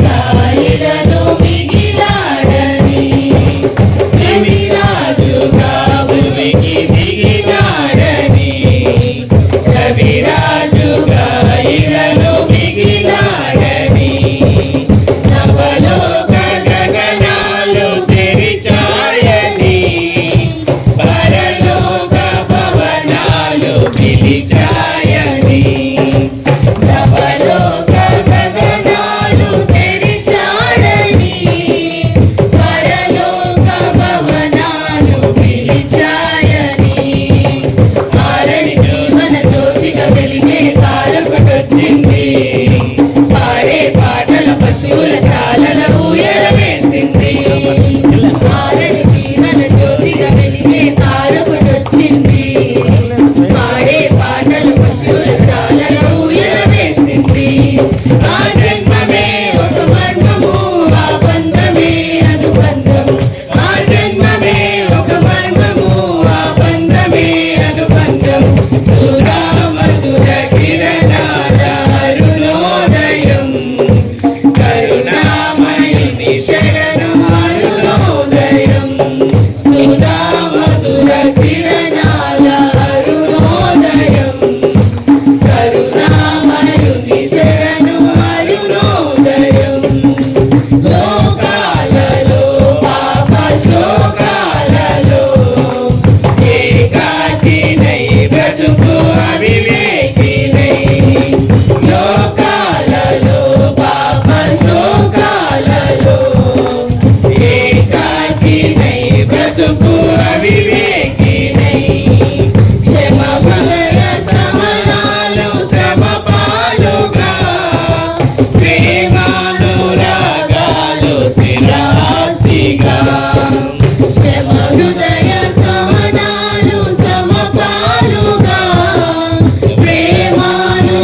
గాయలను మిగిలాడని కవిరాజుగా భూమికి దిగినాడని కవిరాజు గాయలను మిగిలాడని నవలోక గగనాలు తెరిచాయని పరలోక భవనాలు పిలిచాయని నవలోక గగనాలు తెరిచాడని పరలోక భవనాలు పిలిచాయని ఆరని జీవన జ్యోతిగా వెలిగే తారకుటొచ్చింది పాడే పాటల పశువుల చాలల ఊయల వేసింది ఆరని జీవన జ్యోతిగా వెలిగే తారకుటొచ్చింది పాడే పాటల పశువుల చాలల ఊయల వేసింది ఆ జన్మమే ఒక మర్మము ఆ బంధమే అదు బంధము ఆ జన్మమే ఒక మర్మము ఆ బంధమే అదు బంధము సురామధుర కిరణాల అరుణోదయం కరుణామయుని శరణు అరుణోదయం సుధామధుర కిరణాల అరుణోదయం కరుణామయుని శరణు అరుణోదయం లోకాలలో పాప శోకాలలో ఏకాకినై బ్రతుకు అవివేకినై లోకాలలో పాప శోకాలలో ఏకాకినై బ్రతుకు అవివేకినై క్షమ హృదయ సహనాలు సమపాలుగా ప్రేమానురాగాలు స్థిరాస్తిగా క్షమ హృదయ సహనాలు సమపాలుగా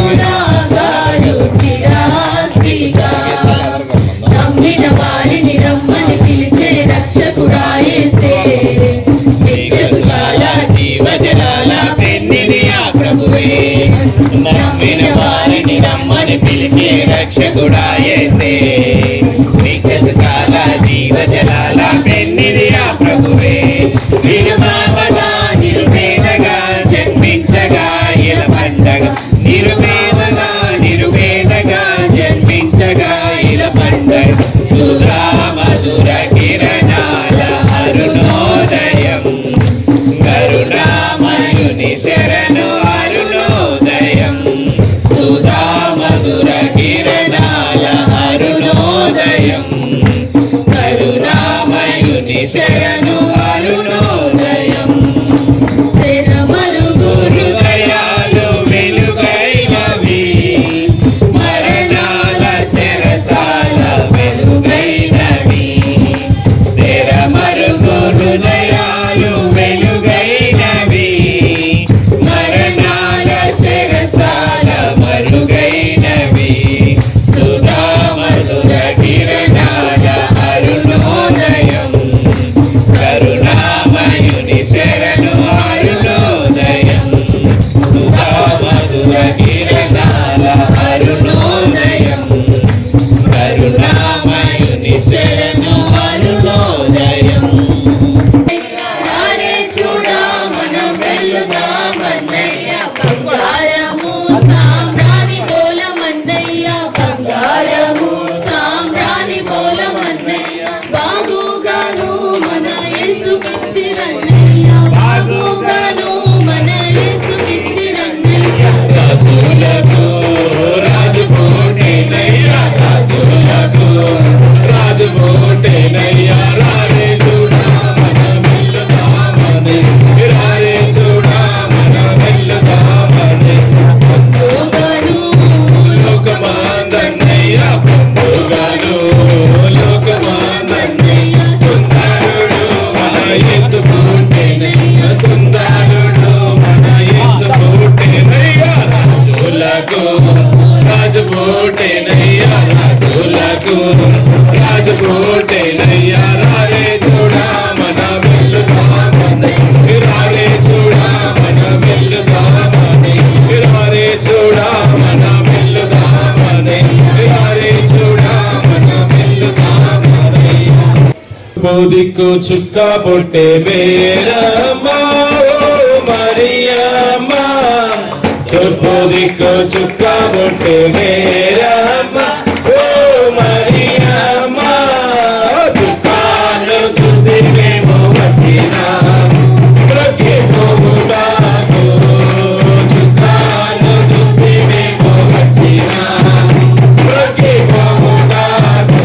ప్రేమానురాగాలు స్థిరాస్తిగా నమ్మిన వారిని రమ్మని పిలిచే రక్షకుడా యేసే నిత్యసుఖాల జీవజలాల పెన్నిది ఆ ప్రభువే నమ్మిన వారిని రమ్మని పిలిచే రక్షకుడా యేసే నిత్యసుఖాల జీవజలాల పెన్నిది ఆ ప్రభువే నిరుబావగా నిరుపేదగా జన్మించగా ఇలా పండగ నిరుపేదగా నిరుపేదగా జన్మించగా ఇలా పండగ సురామధుర కిరణాల అరుణోదయం కరుణామయుని శరణు అరుణోదయం సుధామధుర కిరణాల అరుణోదయం కరుణామయుని శరణు అరుణోదయం తెరమరుగు హృదయాలు వెలుగైనవి మరణాల చెరసాల వెలుగైనవి తెరమరుగు హృదయాలు వెలుగైనవి మరణాల చెరసాల మరుగైనవి సుధామధుర కిరణాల అరుణోదయం కరుణామయుని శరణు అరుణోదయం సుధామధుర కిరణాల అరుణోదయం కరుణామయుని శరణు అరుణోదయం రారే చూడా మనం వెళ్దామన్నయ్య బంగారము సాంబ్రాణి బోలమన్నయ్య బంగారము సాంబ్రాణి బోలమన్నయ్య బాగుగాను మన యేసుకిచ్చిరన్నయ్య బాగుగాను మన యేసుకిచ్చిరన్నయ్య రాజులకు రాజు పోటేనయ్య రాజులకు రాజు పోటేనయ్య రారే చూడా మన వెళ్దామని రారే చూడా మన వెళ్దామని పొందుగాను లోకమాందన్నయ్య పొందుగాను లోకమాందన్నయ్య సుందరుడు మన యేసు పోటేనయ్య సుందరుడు మన యేసు పోటేనయ్య రాజులకు దిక్కు చుక్క పొట్టే మేరమ్మా ఓ మరియమ్మా తూర్పు దిక్కు చుక్క పొట్టే మేరమ్మా ఓ మరియమ్మా చుక్కాను చూసి మేము వచ్చినాము ప్రతి పోగుడాకు చుక్కాను చూసి మేము వచ్చినాము ప్రతి పోగుడాకు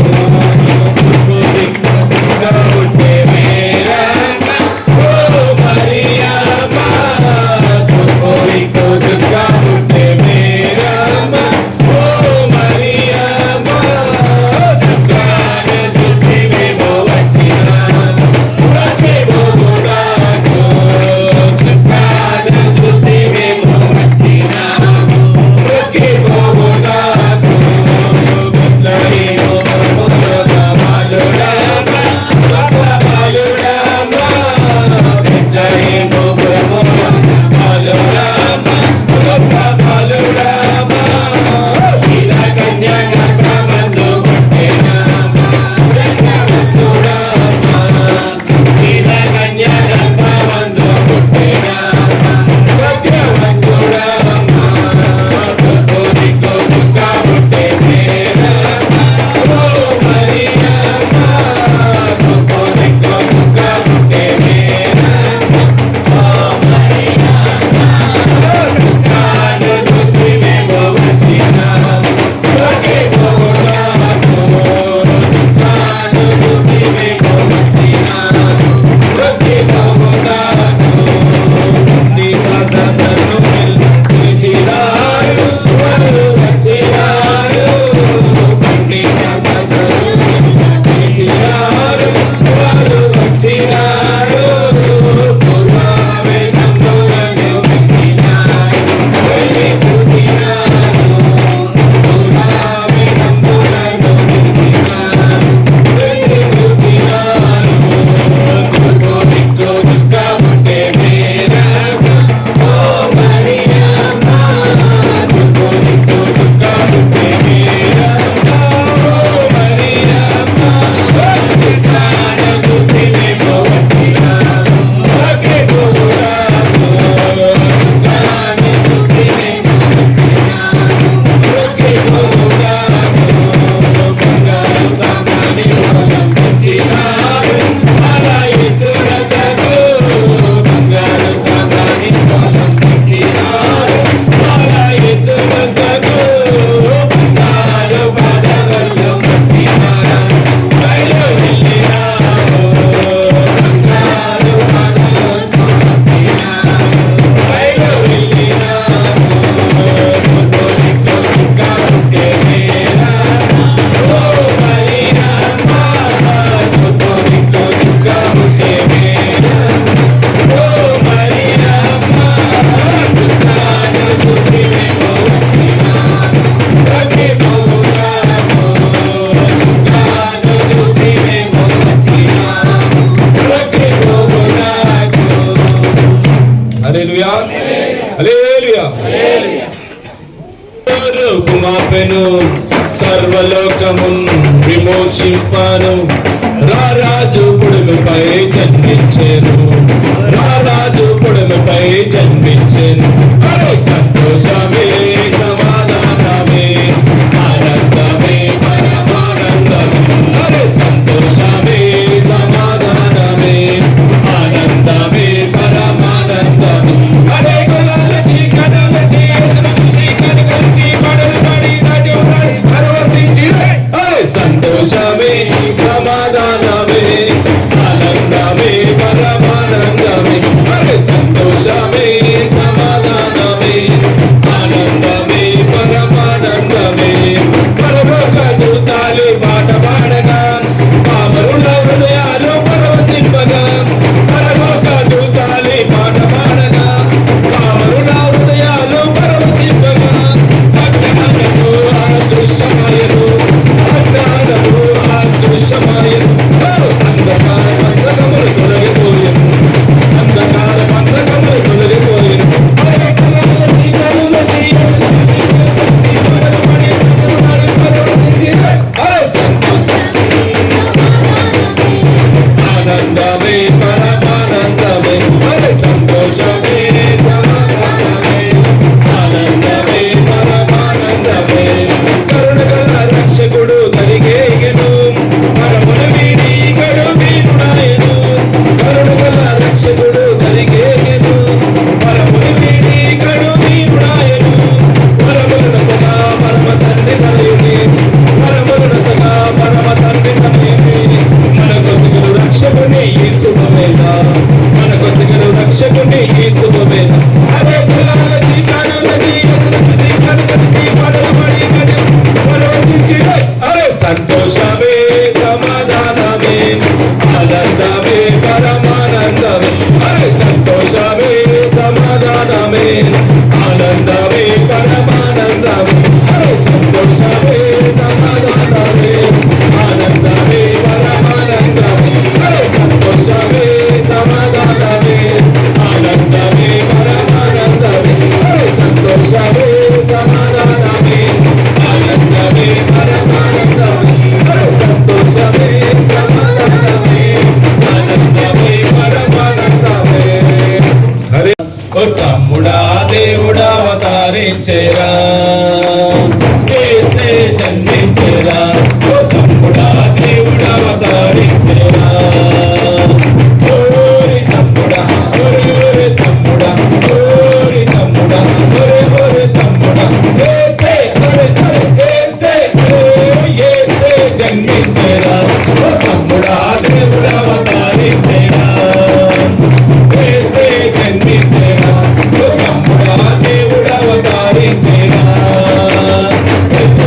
రూపుమాపెను సర్వలోకమున్ విమోచింపాను రారాజు పొడుముపై జన్మించెను రారాజు పొడుముపై జన్మించెను అరే సంతోషమే సమాధానమే ఆనందమే పరమానందమే అరే సంతోషమే సమాధానమే ఆనందమే పరమానందమే అరే కలలచి కలలచి యేసుని కలలచి పడలు పడి నాట్యం పడి పరవశించి అరే సంతోషమే సమాధానమే ఆనందమే పరమానందమే అరే సంతోషమే సమాధానమే ఆనందమే పరమానందమే పరలోక దూతాలు పాట పాడగా పామరుల హృదయాలు పరవశింపగా పరలోక దూతాలు పాట పాడగా పామరుల హృదయాలు పరవశింపగా అజ్ఞానము అదృశ్యమయను అజ్ఞానము అదృశ్యమయను అంధకార బంధకములు తొలగిపోయెను అంధకార బంధకములు తొలగిపోయెను రక్షకుని యేసువే అరే కులాల చీకారులది అసలు చీకారులది చీకారుల పడి పరవశించి అరే సంతోషమే సమాధానమే ఆనందమే పరమానందమే అరే సంతోషమే సమాధానమే ఆనందమే పరమానందమే అరే సంతోషమే సమాధానమే ఆనందమే పరమానందమే అరే సంతోషమే సమాధానమే ఆనందమే పరమానందమే అరే సంతోషమే సమాధానమే ఆనందమే పరమానందమే అరే సంతోషమే సమాధానమే ఆనందమే పరమానందమే హరే ఓ తమ్ముడా దేవుడా అవతారించేరా యేసే జన్మించేరా ఓ తమ్ముడా దేవుడా అవతారించేరా ఓరి తమ్ముడా ఓరి తమ్ముడా ఓరి తమ్ముడా ఓరి తమ్ముడా యేసే యేసే జన్మించేరా ఓ తమ్ముడా దేవుడా అవతారించేరా యేసే జన్మించేరా ఓ తమ్ముడా దేవుడా అవతారించేరా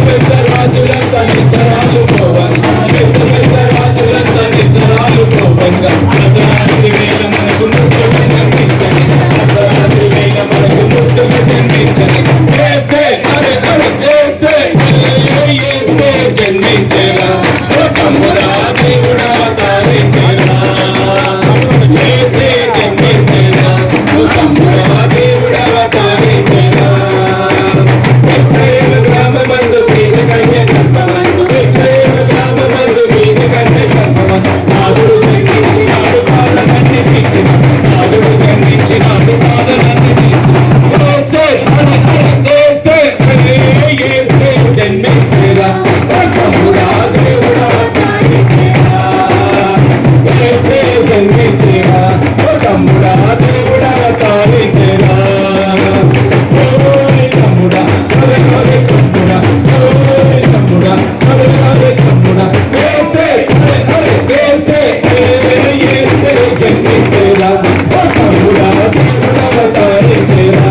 పెద్ద రాజులంతా నిద్రాలు పోవంగా పెద్ద రాజులంతా నిద్రాలు పోవంగా అర్ధరాత్రి వేళ మనకు ముద్దుగా జన్మించని అర్ధరాత్రి వేళ మనకు ముద్దుగా జన్మించని యేసే యేసే జన్మించేరా ఓ తమ్ముడా దేవుడా అవతారించేరా యేసే జన్మించేరా ఓ తమ్ముడా దేవుడా అవతారించేరా గ్రామమందు బీజ కన్య గర్భమందు గ్రామమందు బీజ కన్య గర్భమందు నాదుడు జన్మించినాడు పాదలన్నీ తీర్చిన నాదుడు జన్మించినాడు పాదలన్నీ తీర్చిన యేసే జన్మించేరా ఓ తమ్ముడా దేవుడా అవతారించేరా యేసే జన్మించేరా ఓ తమ్ముడా దేవుడా అవతారించేరా ఓరి తమ్ముడా ఓరి తమ్ముడా ఓరి తమ్ముడా ఓరి తమ్ముడా యేసే జన్మించేరా ఓ తమ్ముడా దేవుడా అవతారించేరా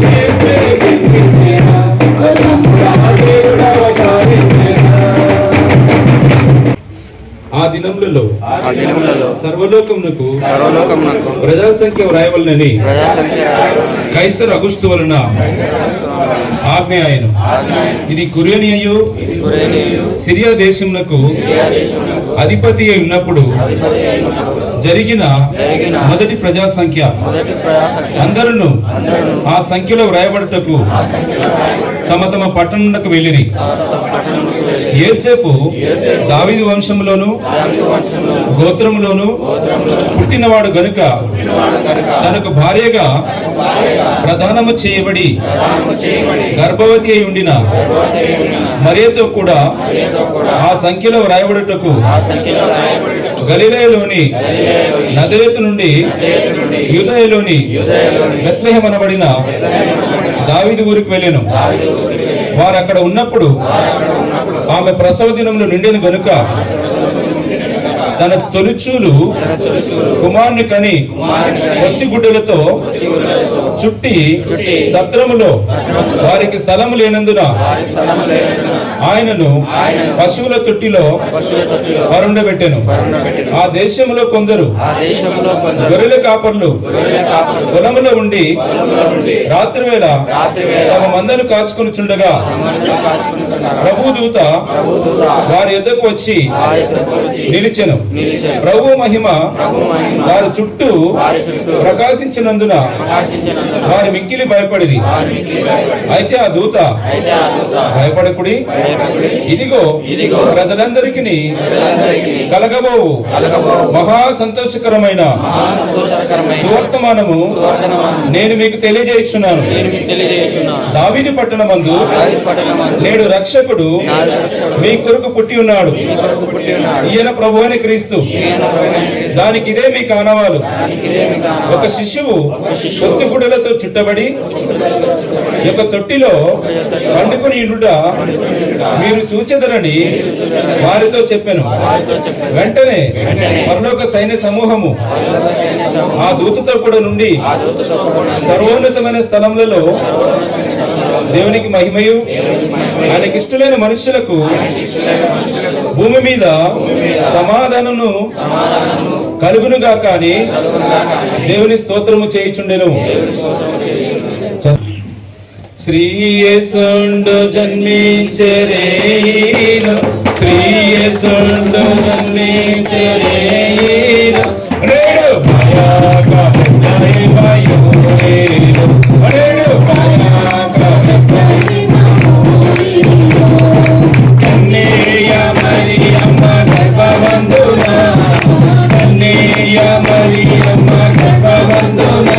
యేసే జన్మించేరా ఓ తమ్ముడా దేవుడా అవతారించేరా ఆ దినములలో సర్వలోకమునకు ప్రజా సంఖ్య వ్రాయవలనని కైసర్ అగుస్తు వలన ఆజ్ఞ ఆయను. ఇది కురేనియు సిరియా దేశమునకు అధిపతి అయి ఉన్నప్పుడు జరిగిన మొదటి ప్రజా సంఖ్య. అందరూ ఆ సంఖ్యలో వ్రాయబడుటకు తమ తమ పట్టణమునకు వెళ్ళిరి. యోసేపు దావీదు వంశములోను గోత్రములోను పుట్టినవాడు గనుక తనకు భార్యగా ప్రదానము చేయబడి గర్భవతి అయి ఉండిన మరియతో కూడా ఆ సంఖ్యలో వ్రాయబడుటకు గలిలయలోని నజరేతు నుండి యూదయలోని బెత్లెహేము అనబడిన దావీదు ఊరికి వెళ్ళెను. వారు అక్కడ ఉన్నప్పుడు ఆమె ప్రసవ దినములు నిండెను గనుక తన తొలిచూలు కుమారుని కని పొత్తి గుడ్డలతో చుట్టి సత్రములో వారికి స్థలము లేనందున ఆయనను పశువుల తొట్టిలో పరుండబెట్టెను. ఆ దేశంలో కొందరు గొర్రెల కాపర్లు పొలములో ఉండి రాత్రివేళ తమ మందను కాచుకొని చుండగా ప్రభుదూత వారి యొద్దకు వచ్చి నిలిచెను. ప్రభు మహిమ వారి చుట్టూ ప్రకాశించినందున వారి మిక్కిలి భయపడిరి. అయితే ఆ దూత భయపడకుడి, ఇదిగో ప్రజలందరికీ కలగబోవు మహా సంతోషకరమైన సువర్తమానము నేను మీకు తెలియజేస్తున్నాను. దావీదు పట్టణమందు నేడు రక్షకుడు మీ కొరకు పుట్టి ఉన్నాడు. ఈయన ప్రభు అయిన క్రీస్తు. దానికి ఇదే మీకు ఆనవాలు. ఒక శిశువు పొత్తి గుడ్డలతో చుట్టబడి యొక్క తొట్టిలో పండుకొని ఉండుట మీరు చూచెదరని వారితో చెప్పెను. వెంటనే పరలోక సైన్య సమూహము ఆ దూతతో కూడా నుండి సర్వోన్నతమైన స్థలములలో దేవునికి మహిమయు ఆయనకి ఇష్టలైన మనుషులకు భూమి మీద సమాధానము కలుగునుగా కానీ దేవుని స్తోత్రము చేయుచుండెను. శ్రీయేసుండు జన్మించెరేను, శ్రీయేసుండు జన్మించెరేను, రేడు భయాగా భయమయూరేను, రేడు భయాగా కన్నేయ మరియమ్మ గర్భవంతున, కన్నేయ మరియమ్మ గర్భవంతున,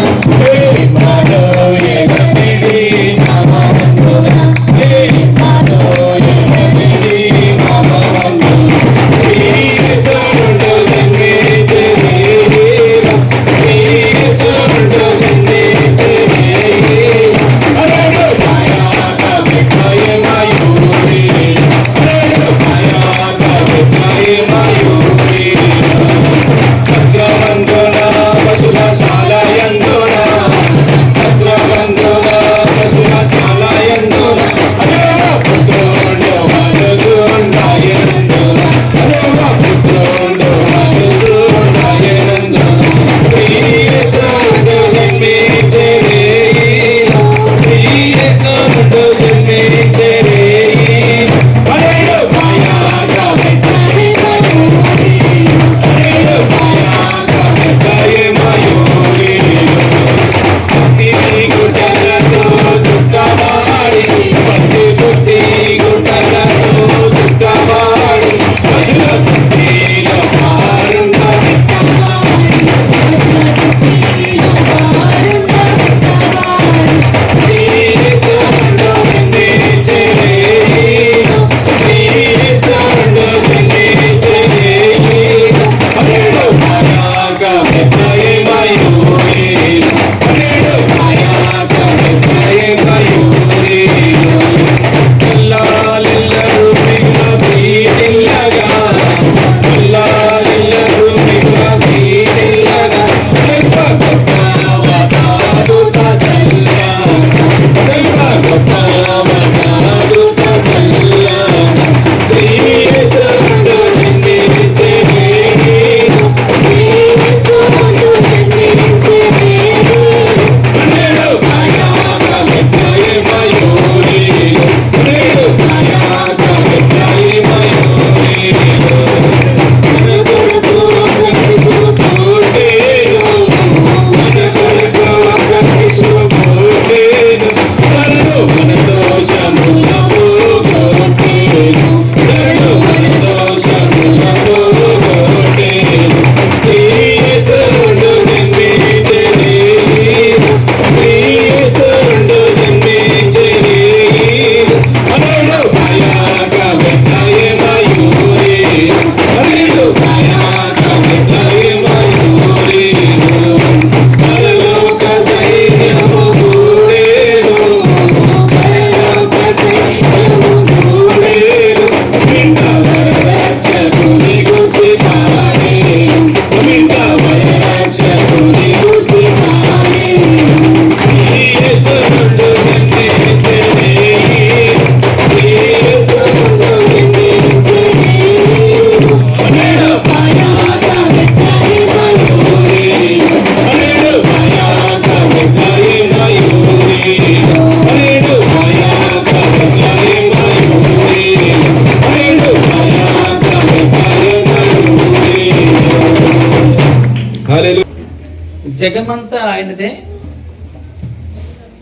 జగమంతా ఆయనదే,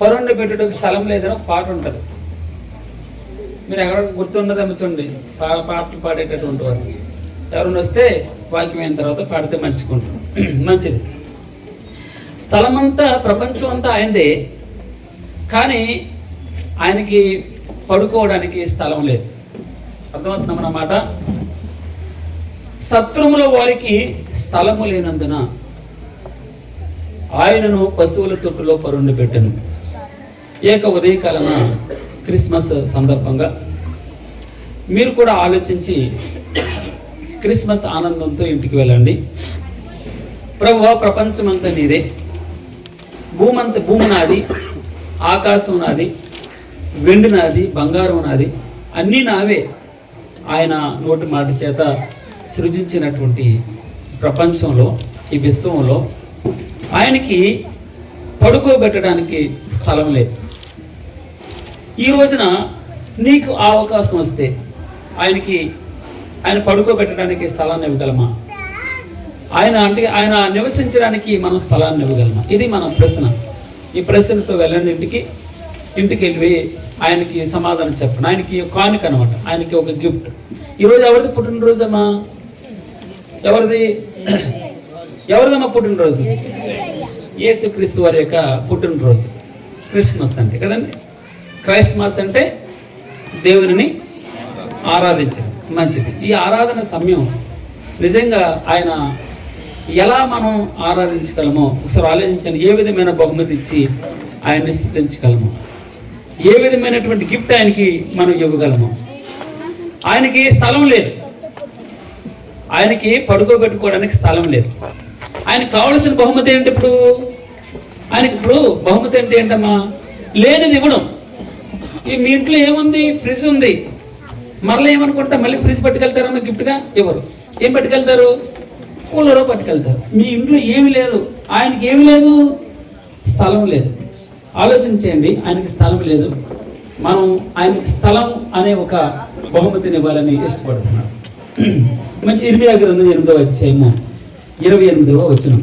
పరుండి పెట్టుటకు స్థలం లేదని పాట ఉంటుంది. మీరు ఎక్కడ గుర్తుండదేమో చూడండి, పాటలు పాడేటటువంటి వారు ఎవరైనా వస్తే వాక్యం అయిన తర్వాత పాడితే మంచిది. స్థలమంతా, ప్రపంచం అంతా ఆయనదే, కానీ ఆయనకి పడుకోవడానికి స్థలం లేదు. అర్థమవుతుందన్నమాట. శత్రువుల వారికి స్థలము లేనందున ఆయనను పశువుల తొట్టులో పరుండి పెట్టాను. ఏక ఉదయకాలన క్రిస్మస్ సందర్భంగా మీరు కూడా ఆలోచించి క్రిస్మస్ ఆనందంతో ఇంటికి వెళ్ళండి. ప్రభువా ప్రపంచమంతా నీదే, భూమి నాది, ఆకాశం నాది, వెండి నాది, బంగారం నాది, అన్నీ నావే. ఆయన నోటి మాట చేత సృజించినటువంటి ప్రపంచంలో, ఈ విశ్వంలో ఆయనకి పడుకోబెట్టడానికి స్థలం లేదు. ఈ రోజున నీకు ఆ అవకాశం వస్తే ఆయన పడుకోబెట్టడానికి స్థలాన్ని ఇవ్వగలమా? ఆయన నివసించడానికి మనం స్థలాన్ని ఇవ్వగలమా? ఇది మన ప్రశ్న. ఈ ప్రశ్నతో వెళ్ళండి ఇంటికి వెళ్ళి ఆయనకి సమాధానం చెప్పండి. ఆయనకి కానుక అనమాట, ఆయనకి ఒక గిఫ్ట్. ఈరోజు ఎవరిది పుట్టినరోజమ్మా? ఎవరిదమ్మా పుట్టినరోజు? యేసుక్రీస్తు వారి యొక్క పుట్టినరోజు. క్రిస్మస్ అంటే కదండి. క్రైస్ట్మస్ అంటే దేవుని ఆరాధించడం, మంచిది. ఈ ఆరాధన సమయం నిజంగా ఆయన ఎలా మనం ఆరాధించగలమో ఒకసారి ఆలోచించండి. ఏ విధమైన బహుమతి ఇచ్చి ఆయన్ని స్తుతించగలము, ఏ విధమైనటువంటి గిఫ్ట్ ఆయనకి మనం ఇవ్వగలము. ఆయనకి స్థలం లేదు, ఆయనకి పడుకోబెట్టుకోవడానికి స్థలం లేదు. ఆయనకు కావలసిన బహుమతి ఏంటి? ఆయనకి బహుమతి అంటే ఏంటమ్మా? లేనిది ఇవ్వడం. మీ ఇంట్లో ఏముంది? ఫ్రిడ్జ్ ఉంది. మరలా ఏమనుకుంటా, మళ్ళీ ఫ్రిడ్జ్ పట్టుకెళ్తారమ్మా గిఫ్ట్గా? ఎవరు ఏం పట్టుకెళ్తారు? కూలర్ పట్టుకెళ్తారు. మీ ఇంట్లో ఏమి లేదు, ఆయనకి ఏమి లేదు, స్థలం లేదు. ఆలోచన చేయండి, ఆయనకి స్థలం లేదు. మనం ఆయనకి స్థలం అనే ఒక బహుమతిని ఇవ్వాలని ఇష్టపడుతున్నాం. మంచి ఇర్మియా గ్రంథం 8వ అధ్యాయము 28వ వచనం.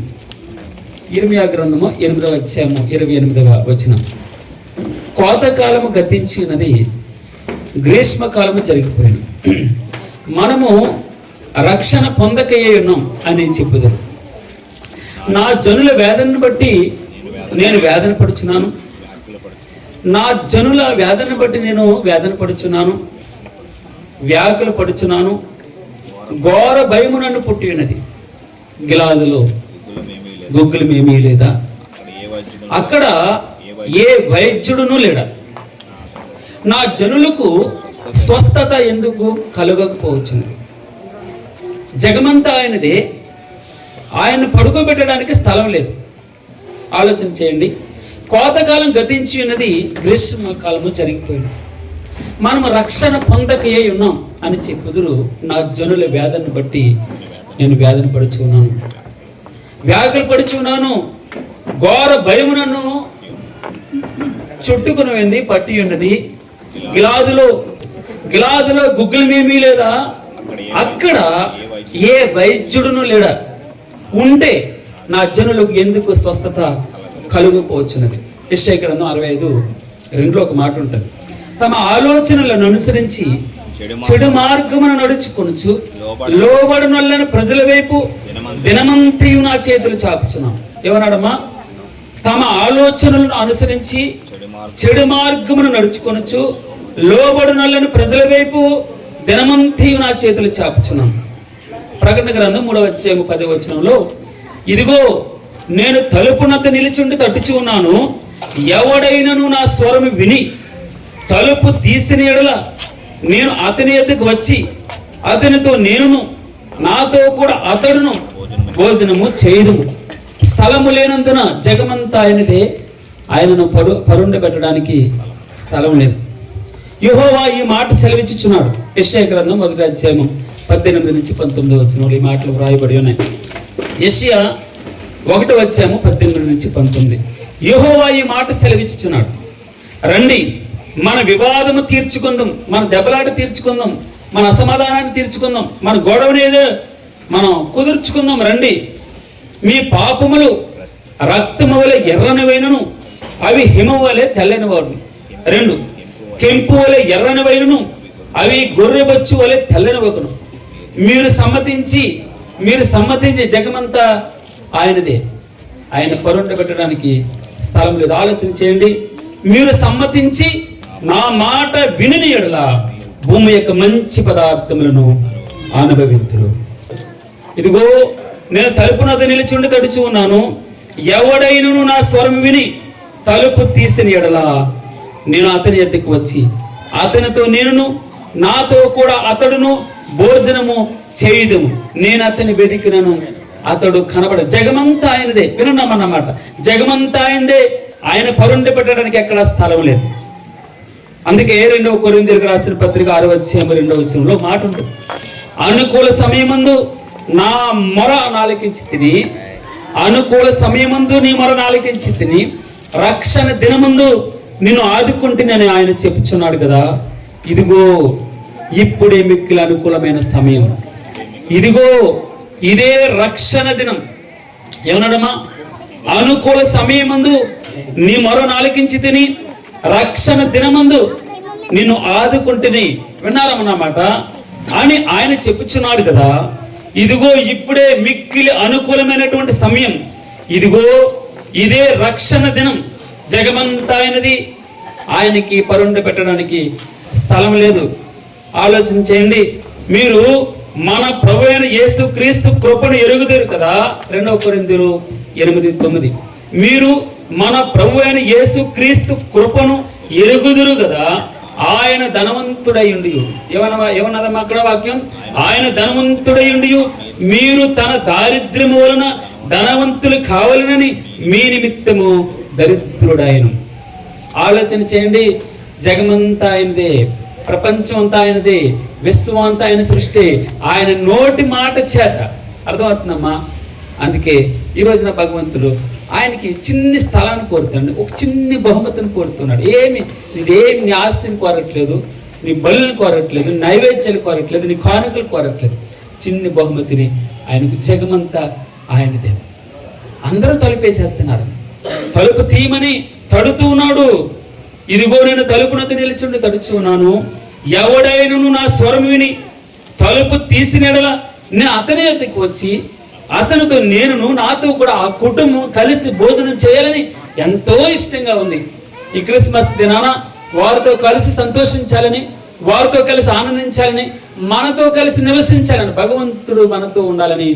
ఇర్మియా గ్రంథము 8వ అధ్యాయము 28వ వచనం. కోతకాలము గతించినది, గ్రీష్మకాలము జరిగిపోయింది, మనము రక్షణ పొందకయ్యే ఉన్నాం అని చెప్పుదాం. నా జనుల వేదనను బట్టి నేను వేదన పడుచున్నాను, నా జనుల వేదన బట్టి నేను వేదన పడుచున్నాను, వ్యాకులు పడుచున్నాను. ఘోర భయము నన్ను పుట్టి ఉన్నది. గిలాదులో గుగ్గులమేమీ లేదా, అక్కడ ఏ వైద్యుడును లేడా. నా జనులకు స్వస్థత ఎందుకు కలుగకపోవచ్చున్నది. జగమంతా ఆయనదే, ఆయన పడుకోబెట్టడానికి స్థలం లేదు. ఆలోచన చేయండి. కోతకాలం గతించి ఉన్నది, గ్రీష్మకాలము జరిగిపోయింది, మనము రక్షణ పొందకయే ఉన్నాం అని చెప్పుదురు. నా జనుల వేదనను బట్టి నేను వేదన పడుచున్నాను, వ్యాకులు పడుచున్నాను. ఘోర భయము నన్ను చుట్టుకుని పట్టి ఉన్నది. గిలాదులో గుగ్గులమేమీ లేదా, అక్కడ ఏ వైద్యుడును లేడా. ఉంటే నా జనులకు ఎందుకు స్వస్థత కలుగుపోవచ్చున్నది. యెషయా గ్రంథం 65:2 ఒక మాట ఉంటుంది. తమ ఆలోచనలను అనుసరించి చెడు మార్గమును నడుచుకొనుచు లోబడునొల్లని ప్రజల వైపు దినమంతయు నా చేతులు చాపుచున్నాం. ఏమన్నాడమ్మా? తమ ఆలోచనలను అనుసరించి చెడు మార్గమును నడుచుకొనుచు లోబడునొల్లని ప్రజల వైపు దినమంతయు నా చేతులు చాపుచున్నాం. ప్రకటన గ్రంథం 3వ అధ్యాయము 10వ వచనంలో, ఇదిగో నేను తలుపునద్ద నిలిచుండి తట్టుచూ ఉన్నాను, ఎవడైనను నా స్వరము విని తలుపు తీసిన యెడల నేను అతని యొద్దకు వచ్చి అతనితో నేనును నాతో కూడా అతడును భోజనము చేయుదుము. స్థలము లేనందున జగమంతా ఆయనదే, ఆయనను పరుండబెట్టడానికి స్థలం లేదు. యెహోవా ఈ మాట సెలవిచ్చుచున్నాడు. యెషయా గ్రంథం 1వ అధ్యాయము 18 నుంచి 19 వచనాలు ఈ మాటలు వ్రాయబడి ఉన్నాయి. యెషయా 1వ అధ్యాయము 18 నుంచి 19. యెహోవా ఈ మాట సెలవిచ్చుచున్నాడు, రండి మన వివాదము తీర్చుకుందాం, మన దెబ్బలాట తీర్చుకుందాం, మన అసమాధానాన్ని తీర్చుకుందాం, మన గొడవనేదో మనం కుదుర్చుకుందాం. రండి, మీ పాపములు రక్తము వలె ఎర్రనివైనను అవి హిమం వలె తెల్లనివాడు. 2 కెంపు వలె ఎర్రనివైనను అవి గొర్రెబొచ్చు వలె తెల్లనివకును. మీరు సమ్మతించి జగమంతా ఆయనదే, ఆయన పరుండబెట్టడానికి స్థలం లేదు. ఆలోచన చేయండి. మీరు సమ్మతించి నా మాట వినని యెడల భూమి యొక్క మంచి పదార్థములను అనుభవింతురు. ఇదిగో నేను తలుపునద్ద నిలిచుండి తడుచు ఉన్నాను, ఎవడైనను నా స్వరం విని తలుపు తీసిన యెడల నేను అతని యొద్దకు వచ్చి అతనితో నేనును నాతో కూడా అతడును భోజనము చేయుదుము. నేను అతని వెదికినను అతడు జగమంతా ఆయనదే. వినమ్మన్నమాట, జగమంతా ఆయనదే. ఆయన పరుండి పెట్టడానికి ఎక్కడ స్థలం లేదు. అందుకే 2వ కొరింథీయులకు రాసిన పత్రిక 6వ అధ్యాయం 2వ వచనంలో మాట ఉంటుంది, అనుకూల సమయమందు నా మొర నాలకించి తిని, అనుకూల సమయమందు నీ మొర నాలకించి తిని, రక్షణ దినమందు నిన్ను ఆదుకుంటునని ఆయన చెప్పుచున్నాడు కదా. ఇదిగో ఇప్పుడే మిక్కిలి అనుకూలమైన సమయం, ఇదిగో ఇదే రక్షణ దినం. ఏమన్నాడమ్మా? అనుకూల సమయమందు నీ మొర నాలకించి తిని, రక్షణ దినమందు నిన్ను ఆదుకుంటుని. విన్నారన్నమాట అని ఆయన చెప్పుచున్నాడు కదా. ఇదిగో ఇప్పుడే మిక్కిలి అనుకూలమైనటువంటి సమయం, ఇదిగో ఇదే రక్షణ దినం. జగమంతా ఆయనది, ఆయనకి పరుండి పెట్టడానికి స్థలం లేదు. ఆలోచన చేయండి. మీరు మన ప్రభు అయిన యేసు క్రీస్తు కృపను ఎరుగుదురు కదా. 2వ కొరింథీయులు 8:9. మీరు మన ప్రభు అయిన యేసు క్రీస్తు కృపను ఎరుగుదురు కదా, ఆయన ధనవంతుడై ఉండి. ఏమన్నదమ్మా అక్కడ వాక్యం? ఆయన ధనవంతుడై ఉండి మీరు తన దారిద్ర్యము వలన ధనవంతులు కావాలనని మీ నిమిత్తము దరిద్రుడాయను. ఆలోచన చేయండి. జగమంతా ఆయనదే, ప్రపంచం అంతా ఆయనదే, విశ్వం అంతా ఆయన సృష్టి, ఆయన నోటి మాట చేత. అర్థమవుతుందమ్మా? అందుకే ఈ రోజున భగవంతుడు ఆయనకి చిన్ని స్థలాన్ని కోరుతున్నాడు, ఒక చిన్ని బహుమతిని కోరుతున్నాడు. నీదేమి నీ ఆస్తిని కోరట్లేదు, నీ బలులను కోరట్లేదు, నైవేద్యాలు కోరట్లేదు, నీ కానుకలు కోరట్లేదు. చిన్ని బహుమతిని ఆయనకు. జగమంతా ఆయనదే. అందరూ తలుపేసేస్తున్నారు. తలుపు తీయమని తడుతూ ఉన్నాడు. ఇదిగో నేను తలుపునది నిలిచుండి తడుచు ఉన్నాను, ఎవడైనను నా స్వరం విని తలుపు తీసినెడల నేను అతని వద్దకు వచ్చి అతనితో నేనును నాతో కూడా ఆ కుటుంబం కలిసి భోజనం చేయాలని ఎంతో ఇష్టంగా ఉంది. ఈ క్రిస్మస్ దినాన వారితో కలిసి సంతోషించాలని, వారితో కలిసి ఆనందించాలని, మనతో కలిసి నివసించాలని, భగవంతుడు మనతో ఉండాలని,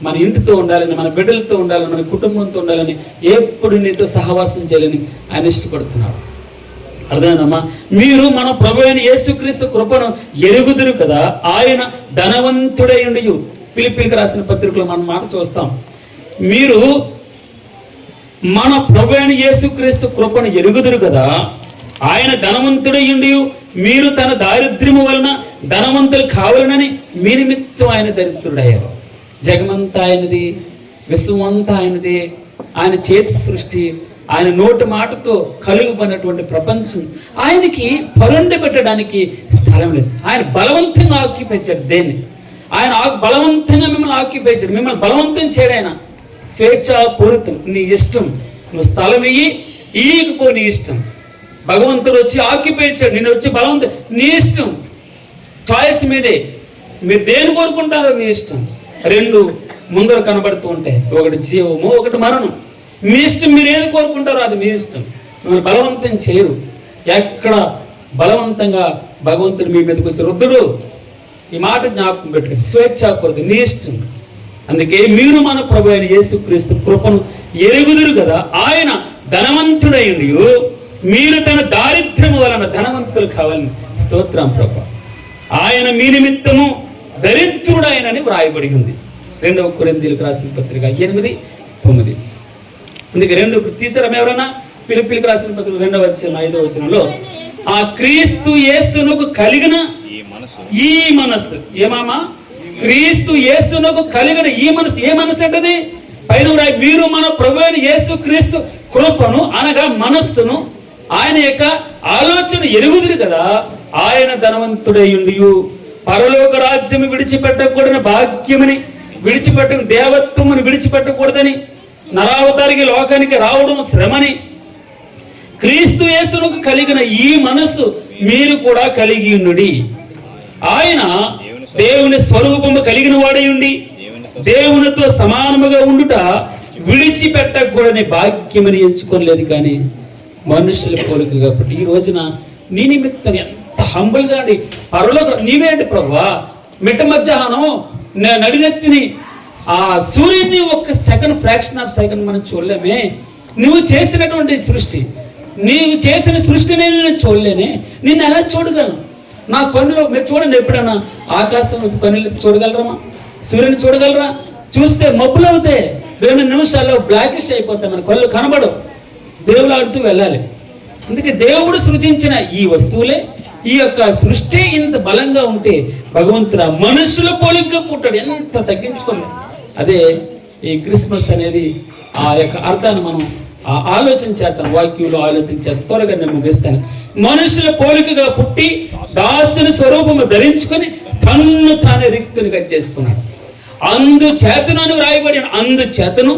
మన ఇంటితో ఉండాలని, మన బిడ్డలతో ఉండాలని, మన కుటుంబంతో ఉండాలని, ఎప్పుడు నీతో సహవాసం చేయాలని ఆయన ఇష్టపడుతున్నాడు. అర్థమైందమ్మా? మీరు మన ప్రభు అయిన యేసుక్రీస్తు కృపను ఎరుగుదురు కదా, ఆయన ధనవంతుడై ఉండి. ఫిలిప్పీలకు రాసిన పత్రికలో మనం మాట చూస్తాం. మీరు మన ప్రభు అయిన యేసుక్రీస్తు కృపను ఎరుగుదురు కదా, ఆయన ధనవంతుడై ఉండి మీరు తన దారిద్ర్యము వలన ధనవంతులు కావాలనని మీ నిమిత్తం ఆయన దరిద్రుడయ్యారు. జగమంతా ఆయనది, విశ్వం అంతా ఆయనది, ఆయన చేతి సృష్టి, ఆయన నోటి మాటతో కలుగుబడినటువంటి ప్రపంచం. ఆయనకి పరుండి పెట్టడానికి స్థలం లేదు. ఆయన బలవంతంగా ఆక్యుపేచాడు దేన్ని. ఆయన బలవంతంగా మిమ్మల్ని ఆక్యుపేచాడు, మిమ్మల్ని బలవంతం చేయడాయన. స్వేచ్ఛాపూరితం, నీ ఇష్టం, నువ్వు స్థలం ఇయ్యకపో, నీ ఇష్టం. భగవంతుడు వచ్చి ఆక్యుపేచాడు, నేను వచ్చి బలవంతం, నీ ఇష్టం. చాయిస్ మీదే. మీరు దేని కోరుకుంటారో మీ ఇష్టం. 2 ముందర కనబడుతూ ఉంటాయి, ఒకటి జీవము, ఒకటి మరణం. మీ ఇష్టం, మీరు ఏది కోరుకుంటారో అది మీ ఇష్టం. మిమ్మల్ని బలవంతం చేయరు. ఎక్కడ బలవంతంగా భగవంతుడు మీ మీదకి వచ్చి రుద్దుడు. ఈ మాట జ్ఞాపకం పెట్టుకుని, స్వేచ్ఛాకూడదు, నీ ఇష్టం. అందుకే మీరు మన ప్రభు అయిన యేసుక్రీస్తు కృపను ఎరుగుదురు కదా, ఆయన ధనవంతుడై ఉండి మీరు తన దారిద్ర్యము వలన ధనవంతులు కావాలని. స్తోత్రం ప్రభు. ఆయన మీ నిమిత్తము దరిద్రుడైనని వ్రాయబడి ఉంది. 2వ కొరింథీయులకు రాసిన పత్రిక 8:9. అందుకే 2 తీసారా ఎవరన్నా? ఫిలిప్పీలకు రాసిన పత్రిక 2వ అధ్యాయం 5వ వచనంలో, ఆ క్రీస్తు యేసునకు కలిగిన ఈ మనస్సు. ఏమామా? క్రీస్తు యేసునకు కలిగిన ఈ మనస్సు. ఏ మనస్సు అంటది? పైన మీరు మన ప్రభు అయిన యేసు క్రీస్తు కృపను అనగా మనస్సును, ఆయన యొక్క ఆలోచన ఎరుగుదురు కదా, ఆయన ధనవంతుడై ఉండి పరలోక రాజ్యం విడిచిపెట్టకూడని భాగ్యమని, దేవత్వమును విడిచిపెట్టకూడదని, నరావతారికి లోకానికి రావడం శ్రమని, క్రీస్తు యేసునకు కలిగిన ఈ మనస్సు మీరు కూడా కలిగి ఉండుడి. ఆయన దేవుని స్వరూపము కలిగిన వాడై ఉండి దేవునితో సమానముగా ఉండుట విడిచిపెట్టకూడని భాగ్యమని ఎంచుకోలేదు, కానీ మనుషుల పోలిక. కాబట్టి ఈ రోజున నీ నిమిత్తం ఎంత హంబుల్గా పరలోక నీవేంటి ప్రభువా, మిట్ట మధ్యాహ్నం నడినెత్తిని ఆ సూర్యుడిని ఒక్క సెకండ్, ఫ్రాక్షన్ ఆఫ్ సెకండ్ మనం చూడలేమే. నువ్వు చేసినటువంటి సృష్టి, నీవు చేసిన సృష్టిని నేను చూడలేనే, నిన్ను ఎలా చూడగలను? నా కన్నులో మీరు చూడండి, ఎప్పుడైనా ఆకాశం కన్నులు చూడగలరమ్మా? సూర్యుని చూడగలరా? చూస్తే మబ్బులు అవుతాయి, 2 నిమిషాల్లో బ్లాకిష్ అయిపోతాయి, మన కళ్ళు కనబడవు, దేవులాడుతూ వెళ్ళాలి. అందుకే దేవుడు సృజించిన ఈ వస్తువులే, ఈ యొక్క సృష్టి ఇంత బలంగా ఉంటే భగవంతుడు మనుషుల పోలికగా పుట్టాడు. ఎంత తగ్గించుకోండి. అదే ఈ క్రిస్మస్ అనేది ఆ యొక్క అర్థాన్ని మనం ఆలోచన చేద్దాం, వాక్యంలో ఆలోచన చేద్దాం. త్వరగా నేను ముగిస్తాను. మనుషుల పోలికగా పుట్టి దాసుని స్వరూపము ధరించుకొని తన్ను తానే రిక్తునిగా చేసుకున్నాడు. అందుచేతను అని వ్రాయబడి, అందుచేతను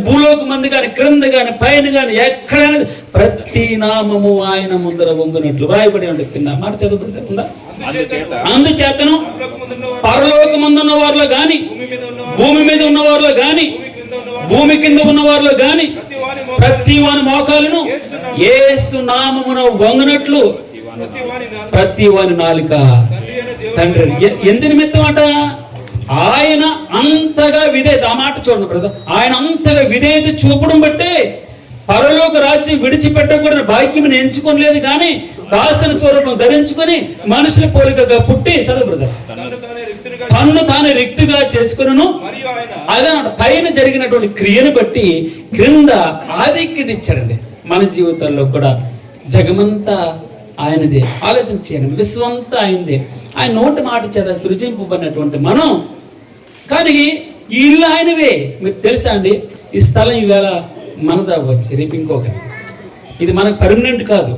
భూలోక మంది కానీ క్రింద కానీ పైన కానీ ఎక్కడైనా ప్రతి నామము ఆయన ముందర వంగునట్లు వ్రాయబడి ఉంటుంది. కింద మాట చదువుతుందా? అందుచేతను పరలోకమందున్న వారిలో గాని, భూమి మీద ఉన్న వారిలో గాని, భూమి కింద ఉన్న వారిలో గాని ప్రతి వాని మోకాలను యేసు నామమున వంగునట్లు ప్రతి వాని నాలుక తండ్రి. ఎందు నిమిత్తం అట? ఆయన అంతగా విధేయత, ఆ మాట చూడండి బ్రదర్, ఆయన అంతగా విధేయత చూపడం బట్టే పరలోక రాజ్యం విడిచిపెట్టకూడని భాగ్యం ఎంచుకోలేదు, కానీ దాసుని స్వరూపం ధరించుకొని మనుషుల పోలికగా పుట్టి, చదువు బ్రదర్, తన్ను తాను రిక్తుగా చేసుకును. అదనమాట పైన జరిగినటువంటి క్రియను బట్టి క్రింద ఆధిక్యనిచ్చాడండి. మన జీవితాల్లో కూడా జగమంతా ఆయనదే. ఆలోచన చేయండి, విశ్వంతా ఆయనదే. ఆయన నోటి మాట చేత సృజింపబడినటువంటి మనం, కానీ ఈ ఇల్లు ఆయనవే. మీకు తెలుసా అండి, ఈ స్థలం ఈవేళ మనది అవ్వచ్చు, రేపు ఇంకొకటి. ఇది మనకు పర్మనెంట్ కాదు,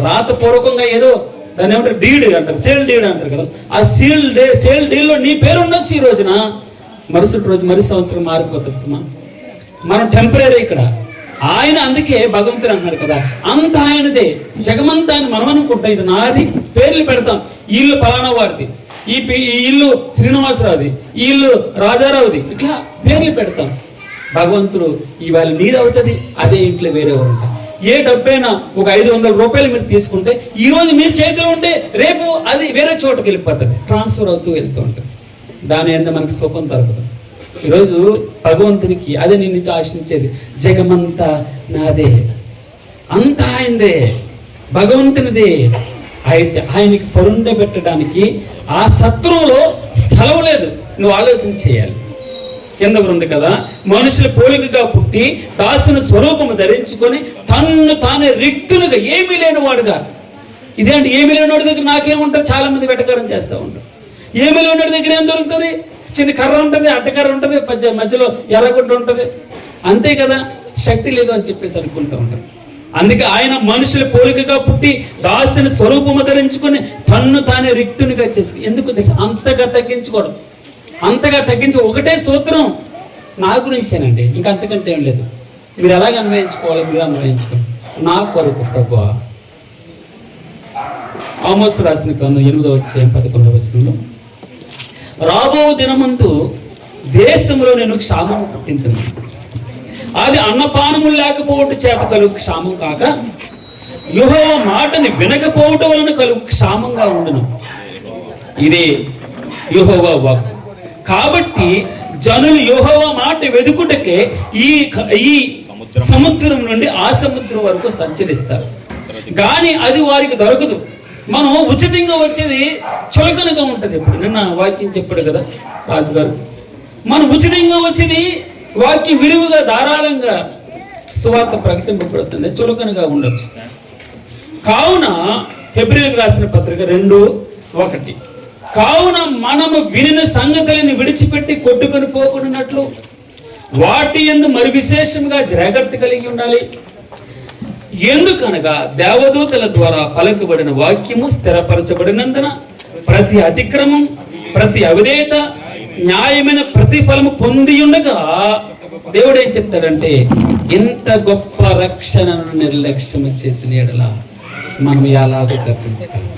రాతపూర్వకంగా ఏదో దాన్ని ఏమంటారు, డీడ్ అంటారు, సేల్ డీడ్ అంటారు కదా. ఆ సేల్ డీల్లో నీ పేరు ఉండొచ్చు ఈ రోజున, మరుసటి రోజు మరి సంవత్సరం మారిపోతుంది సుమా. మనం టెంపరీ ఇక్కడ. ఆయన అందుకే భగవంతుడు అన్నాడు కదా, అంత ఆయనదే, జగమంతా ఆయన. మనం అనుకుంటాం ఇది నాది, పేర్లు పెడతాం, ఈ ఇల్లు ఫలానా వారిది, ఈ ఇల్లు శ్రీనివాసరావుది, ఈ ఇల్లు రాజారావుది, ఇట్లా పేర్లు పెడతాం. భగవంతుడు ఇవాళ నీది అవుతుంది, అదే ఇంట్లో వేరే ఉంటాం. ఏ డబ్బైనా ఒక 500 రూపాయలు మీరు తీసుకుంటే ఈ రోజు మీ చేతిలో ఉంటే రేపు అది వేరే చోటకి వెళ్ళిపోతుంది, ట్రాన్స్ఫర్ అవుతూ వెళ్తూ ఉంటుంది. దాని మీద మనకు సుఖం దొరుకుతుంది. ఈరోజు భగవంతునికి అదే నీ నుంచి ఆశించేది, జగమంతా నాదే, అంతా ఆయనదే, భగవంతునిదే. అయితే ఆయనకి పరుండ పెట్టడానికి ఆ సత్రంలో స్థలం లేదు. నువ్వు ఆలోచన చేయాలి. కింద ఉంది కదా, మనుషుల పోలికగా పుట్టి దాసుని స్వరూపము ధరించుకొని తన్ను తానే రిక్తునిగా, ఏమీ లేనివాడుగా. ఇదేంటి, ఏమీ లేనివాడి దగ్గర నాకేముంటుంది? చాలా మంది వెటకారం చేస్తూ ఉంటారు. ఏమీ లేనివాడి దగ్గర ఏం దొరుకుతుంది? చిన్న కర్ర ఉంటుంది, అడ్డకర్ర ఉంటుంది, మధ్యలో ఎర్రగుడ్డ ఉంటుంది, అంతే కదా. శక్తి లేదు అని చెప్పేసి అనుకుంటూ ఉంటారు. అందుకే ఆయన మనుషుల పోలికగా పుట్టి దాసుని స్వరూపము ధరించుకొని తన్ను తానే రిక్తునిగా చేసి, ఎందుకు తెలుసు? అంతగా తగ్గించుకోవడం, అంతగా తగ్గించి ఒకటే సూత్రం నా గురించేనండి, ఇంకా అంతకంటే ఏం లేదు. మీరు ఎలాగ అన్వయించుకోవాలి, మీరు అన్వయించుకోండి. నా కొరకు ప్రభువా, ఆమోసు రాసిన గ్రంథం 8వ అధ్యాయం 11వ వచనంలో, రాబో దినమందు దేశంలో నేను క్షామం పుట్టించున్నాను, అది అన్నపానములు లేకపోవటం చేత కలుగు క్షామం కాక యెహోవా మాటని వినకపోవటం వలన కలుగు క్షామంగా ఉండును. ఇది యెహోవా వాక్కు. కాబట్టి జనులు యెహోవా మాట వెదుకుటకే ఈ సముద్రం నుండి ఆ సముద్రం వరకు సంచరిస్తారు, కానీ అది వారికి దొరకదు. మనం ఉచితంగా వచ్చేది చులకనగా ఉంటుంది. ఇప్పుడు నిన్న వాక్యం చెప్పాడు కదా రాజుగారు, మనం ఉచితంగా వచ్చేది వాక్యం విలువగా ధారాళంగా సువార్త ప్రకటింపబడుతుంది, చులకనగా ఉండొచ్చు. కావున ఫిబ్రవరికి రాసిన పత్రిక 2:1, కావున మనము వినిన సంగతులను విడిచిపెట్టి కొట్టుకొని పోకున్నట్లు వాటి యందు మరి విశేషంగా జాగ్రత్త కలిగి ఉండాలి. ఎందుకనగా దేవదూతల ద్వారా పలుకబడిన వాక్యము స్థిరపరచబడినందున ప్రతి అతిక్రమం, ప్రతి అవిధేయత న్యాయమైన ప్రతిఫలము పొంది ఉండగా దేవుడు ఏం చెప్తాడంటే, ఇంత గొప్ప రక్షణను నిర్లక్ష్యం చేసిన ఎడల మనం ఎలాగో తప్పించుకోవాలి.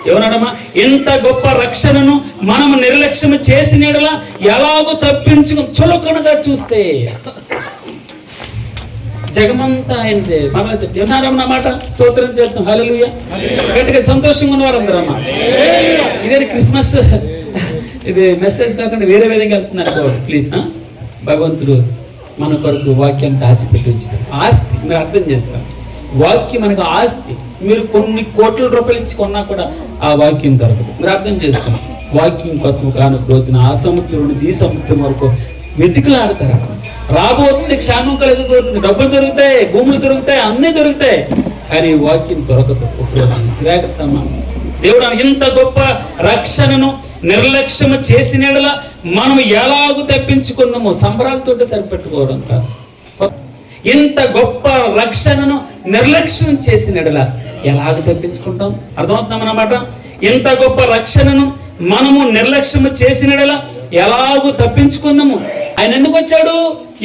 ఏమన్నాడమ్మా? ఇంత గొప్ప రక్షణను మనము నిర్లక్ష్యం చేసిన ఎడల ఎలాగో తప్పించుకు చులకనగా చూస్తే జగమంతా ఆయనదే. మరలా చెప్తే విన్నారమ్మా మాట, స్తోత్రం చేద్దాం, హల్లెలూయా. గట్టిగా సంతోషంగా ఉన్నవారు అందరమ్మా. ఇదే క్రిస్మస్, ఇది మెసేజ్ కాకుండా వేరే విధంగా వెళ్తున్నారు కాబట్టి ప్లీజ్. భగవంతుడు మన కొరకు వాక్యాన్ని దాచిపెట్టి ఉంచుతారు. ఆస్తి మీరు అర్థం చేసుకోండి, వాక్యం మనకు ఆస్తి. మీరు కొన్ని కోట్ల రూపాయలు ఇచ్చి కొన్నా కూడా ఆ వాక్యం దొరకదు. మీరు అర్థం చేసుకోండి. వాక్యం కోసం కానుక రోజున ఆ సముద్రం నుంచి ఈ సముద్రం వరకు వెతుకులాడతారు. రాబోతుంది, క్షేమం కలిగిపోతుంది, డబ్బులు దొరుకుతాయి, భూములు దొరుకుతాయి, అన్నీ దొరుకుతాయి, కానీ వాక్యం దొరకదు. ఒకరోజు జాగ్రత్తమ్మా. దేవుడు ఇంత గొప్ప రక్షణను నిర్లక్ష్యం చేసిన యెడల మనం ఎలాగూ తప్పించుకుందామో సంబరాలతో సరిపెట్టుకోవడం కాదు. ఇంత గొప్ప రక్షణను నిర్లక్ష్యం చేసిన యెడల ఎలాగ తప్పించుకుంటాం? అర్థమవుతుందన్నమాట. ఇంత గొప్ప రక్షణను మనము నిర్లక్ష్యం చేసిన యెడల ఎలాగూ తప్పించుకుందాము. ఆయన ఎందుకు వచ్చాడు?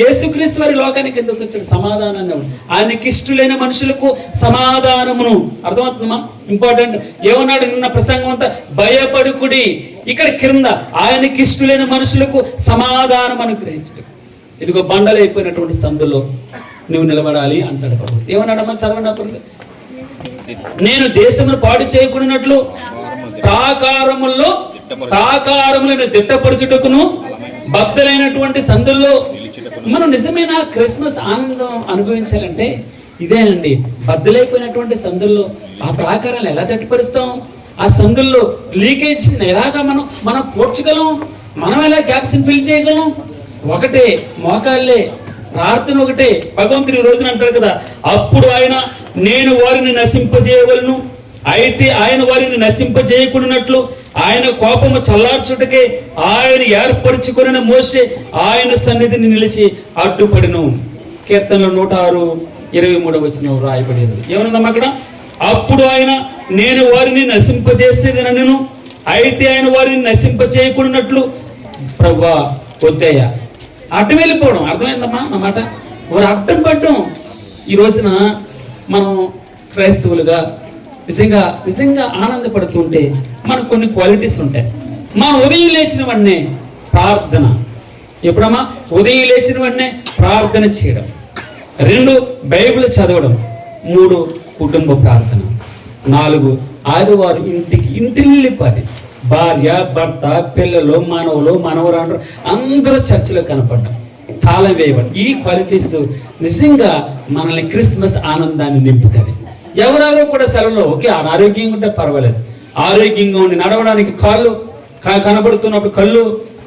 యేసుక్రీస్తు వారి లోకానికి ఎందుకు వచ్చాడు? సమాధానాన్ని. ఆయనకి ఇష్టలైన మనుషులకు సమాధానమును. అర్థమవుతుందమ్మా? ఇంపార్టెంట్. ఏమన్నాడు నిన్న ప్రసంగం అంతా? భయపడుకుడి. ఇక్కడ క్రింద ఆయనకి ఇష్టలైన మనుషులకు సమాధానం అనుగ్రహించడు. ఇదిగో బండలైపోయినటువంటి సందులో నువ్వు నిలబడాలి అంటాడు ప్రభు. ఏమన్నాడమ్మా? చదవనప్పుడు నేను దేశమును పాడు చేయకున్నట్లు ప్రాకారములను దిట్టపరచుటకును బద్దలైనటువంటి సందుల్లో. మనం నిజమైన క్రిస్మస్ ఆనందం అనుభవించాలంటే ఇదేనండి. బద్దలైపోయినటువంటి సందుల్లో ఆ ప్రాకారాలు ఎలా దిట్టపరుస్తాం? ఆ సందుల్లో లీకేజ్ ఎలాగా మనం పోడ్చగలం? మనం ఎలా గ్యాప్స్ ఫిల్ చేయగలం? ఒకటే మోకాళ్ళే, ప్రార్థన ఒకటే. భగవంతుడు ఈ రోజున అంటారు కదా, అప్పుడు ఆయన నేను వారిని నశింపజేయవలను, అయితే ఆయన వారిని నశింపజేయకున్నట్లు ఆయన కోపము చల్లార్చుటకే ఆయన ఏర్పరచుకున్న మోషే ఆయన సన్నిధిని నిలిచి అడ్డుపడిను. కీర్తనలో 106:23 రాయబడింది. ఏమన్నదమ్మా అక్కడ? అప్పుడు ఆయన నేను వారిని నశింపజేసేదనను, అయితే ఆయన వారిని నశింపజేయకున్నట్లు ప్రభువా వద్దయ్యా. అడ్డం వెళ్ళిపోవడం. అర్థమైందమ్మా అన్నమాట? వారు అడ్డం పడ్డం. ఈ రోజున మనం క్రైస్తవులుగా నిజంగా ఆనందపడుతుంటే మనకు కొన్ని క్వాలిటీస్ ఉంటాయి. మా ఉదయం లేచిన వెంటనే ప్రార్థన. ఎప్పుడమ్మా? ఉదయం లేచిన వెంటనే ప్రార్థన చేయడం. 2 బైబిల్ చదవడం. 3 కుటుంబ ప్రార్థన. 4 ఆదివారం ఇంటిల్లిపాది భార్య, భర్త, పిల్లలు, మనవలు, మనవరాండ్రు అందరూ చర్చిలో కనపడ్డం, తాళం వేయడం. ఈ క్వాలిటీస్ నిజంగా మనల్ని క్రిస్మస్ ఆనందాన్ని నింపుతుంది. ఎవరెవరో కూడా సెలవులో ఓకే అనారోగ్యంగా ఉంటే పర్వాలేదు, ఆరోగ్యంగా ఉండి నడవడానికి కాళ్ళు కనబడుతున్నప్పుడు, కళ్ళు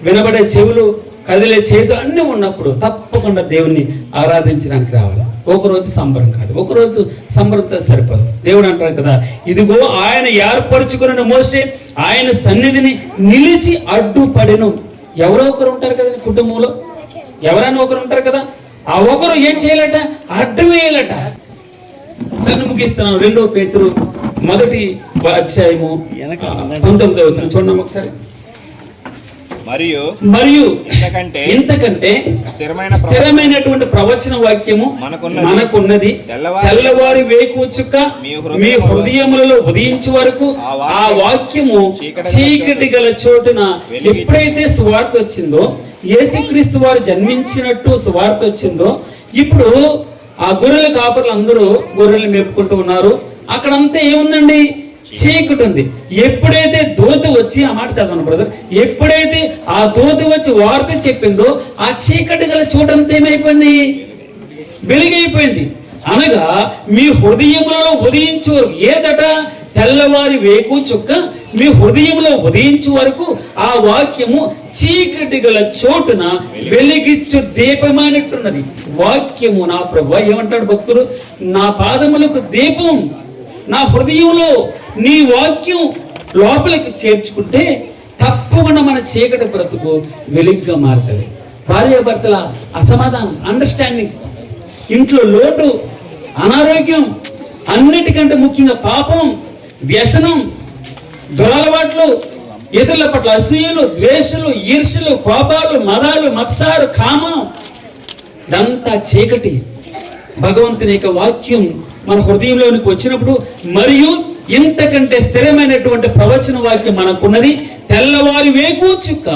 వినబడే చెవులు, కదిలే చేతులు అన్నీ ఉన్నప్పుడు తప్పకుండా దేవుణ్ణి ఆరాధించడానికి రావాలి. ఒకరోజు సంబరం కాదు, ఒకరోజు సంబరంతో సరిపోదు. దేవుడు అంటారు కదా, ఇదిగో ఆయన ఏర్పరచుకున్న మోషే ఆయన సన్నిధిని నిలిచి అడ్డుపడెను. ఎవరో ఒకరు ఉంటారు కదా కుటుంబంలో, ఎవరైనా ఒకరు ఉంటారు కదా. ఆ ఒకరు ఏం చేయాలట? అడ్డు వేయాలట. సరే ముగిస్తున్నాను. 2 పేతురు 1:19 చూడండి ఒకసారి. మరియు ఇంతకంటే స్థిరమైనటువంటి ప్రవచన వాక్యము మనకున్నది. తెల్లవారి వేకువ చుక్క మీ హృదయములలో ఉదయించే వరకు ఆ వాక్యము చీకటి గల చోటున ఎప్పుడైతే సువార్త వచ్చిందో, యేసుక్రీస్తు వారు జన్మించినట్టు సువార్త వచ్చిందో, ఇప్పుడు ఆ గొర్రెల కాపర్లు అందరూ గొర్రెలు మేపుకుంటూ ఉన్నారు. అక్కడంతా ఏముందండి? చీకటి ఉంది. ఎప్పుడైతే దూత వచ్చి, ఆ మాట చదవను బ్రదర్, ఎప్పుడైతే ఆ దూత వచ్చి వార్త చెప్పిందో ఆ చీకటి గల చోటంతా ఏమైపోయింది? వెలుగైపోయింది. అనగా మీ హృదయములలో ఉదయించే వరకు, ఏదట? తెల్లవారి వేకు చుక్క మీ హృదయంలో ఉదయించే వరకు ఆ వాక్యము చీకటి గల చోటున వెలిగిచ్చు దీపమైనట్టున్నది. వాక్యము నా ప్రభువా ఏమంటాడు భక్తుడు? నా పాదములకు దీపం, నా హృదయంలో నీ వాక్యం లోపలికి చేర్చుకుంటే తప్పకుండా మన చీకటి బ్రతుకు వెలుగుగా మారుతుంది. భార్యాభర్తల అసమాధానం, అండర్స్టాండింగ్స్, ఇంట్లో లోటు, అనారోగ్యం, అన్నిటికంటే ముఖ్యంగా పాపం, వ్యసనం, దురలవాట్లు, ఇతరుల పట్ల అసూయలు, ద్వేషాలు, ఈర్ష్యలు, కోపాలు, మదాలు, మత్సారు, కామం, ఇదంతా చీకటి. భగవంతుని యొక్క వాక్యం మన హృదయంలోనికి వచ్చినప్పుడు, మరియు ఇంతకంటే స్థిరమైనటువంటి ప్రవచన వాక్యం మనకున్నది. తెల్లవారి వేకువ చుక్క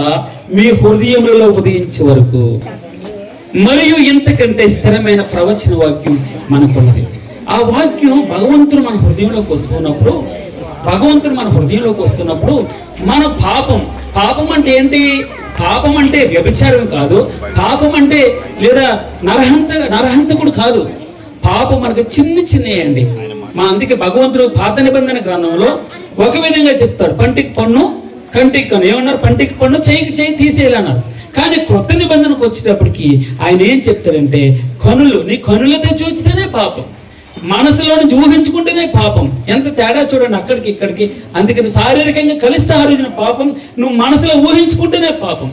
మీ హృదయములలో ఉదయించే వరకు, మరియు ఇంతకంటే స్థిరమైన ప్రవచన వాక్యం మనకున్నది. ఆ వాక్యం భగవంతుడు మన హృదయంలోకి వస్తున్నప్పుడు మన పాపం అంటే ఏంటి? పాపం అంటే వ్యభిచారం కాదు. పాపం అంటే లేదా నరహంతకుడు కాదు. పాపం మనకు చిన్నయండి. అందుకే భగవంతుడు పాత నిబంధన గ్రంథంలో ఒక విధంగా చెప్తాడు, పంటికి పన్ను కంటికి కన్ను ఏమన్నారు, పంటికి పన్ను, చేయికి చేయి తీసేయాలన్నారు. కానీ కొత్త నిబంధనకు వచ్చేటప్పటికి ఆయన ఏం చెప్తారంటే, కనులు, నీ కనులతో చూస్తేనే పాపం, మనసులో నుంచి ఊహించుకుంటేనే పాపం. ఎంత తేడా చూడండి అక్కడికి ఇక్కడికి. అందుకని శారీరకంగా కలిస్తే ఆ రోజున పాపం, నువ్వు మనసులో ఊహించుకుంటేనే పాపం.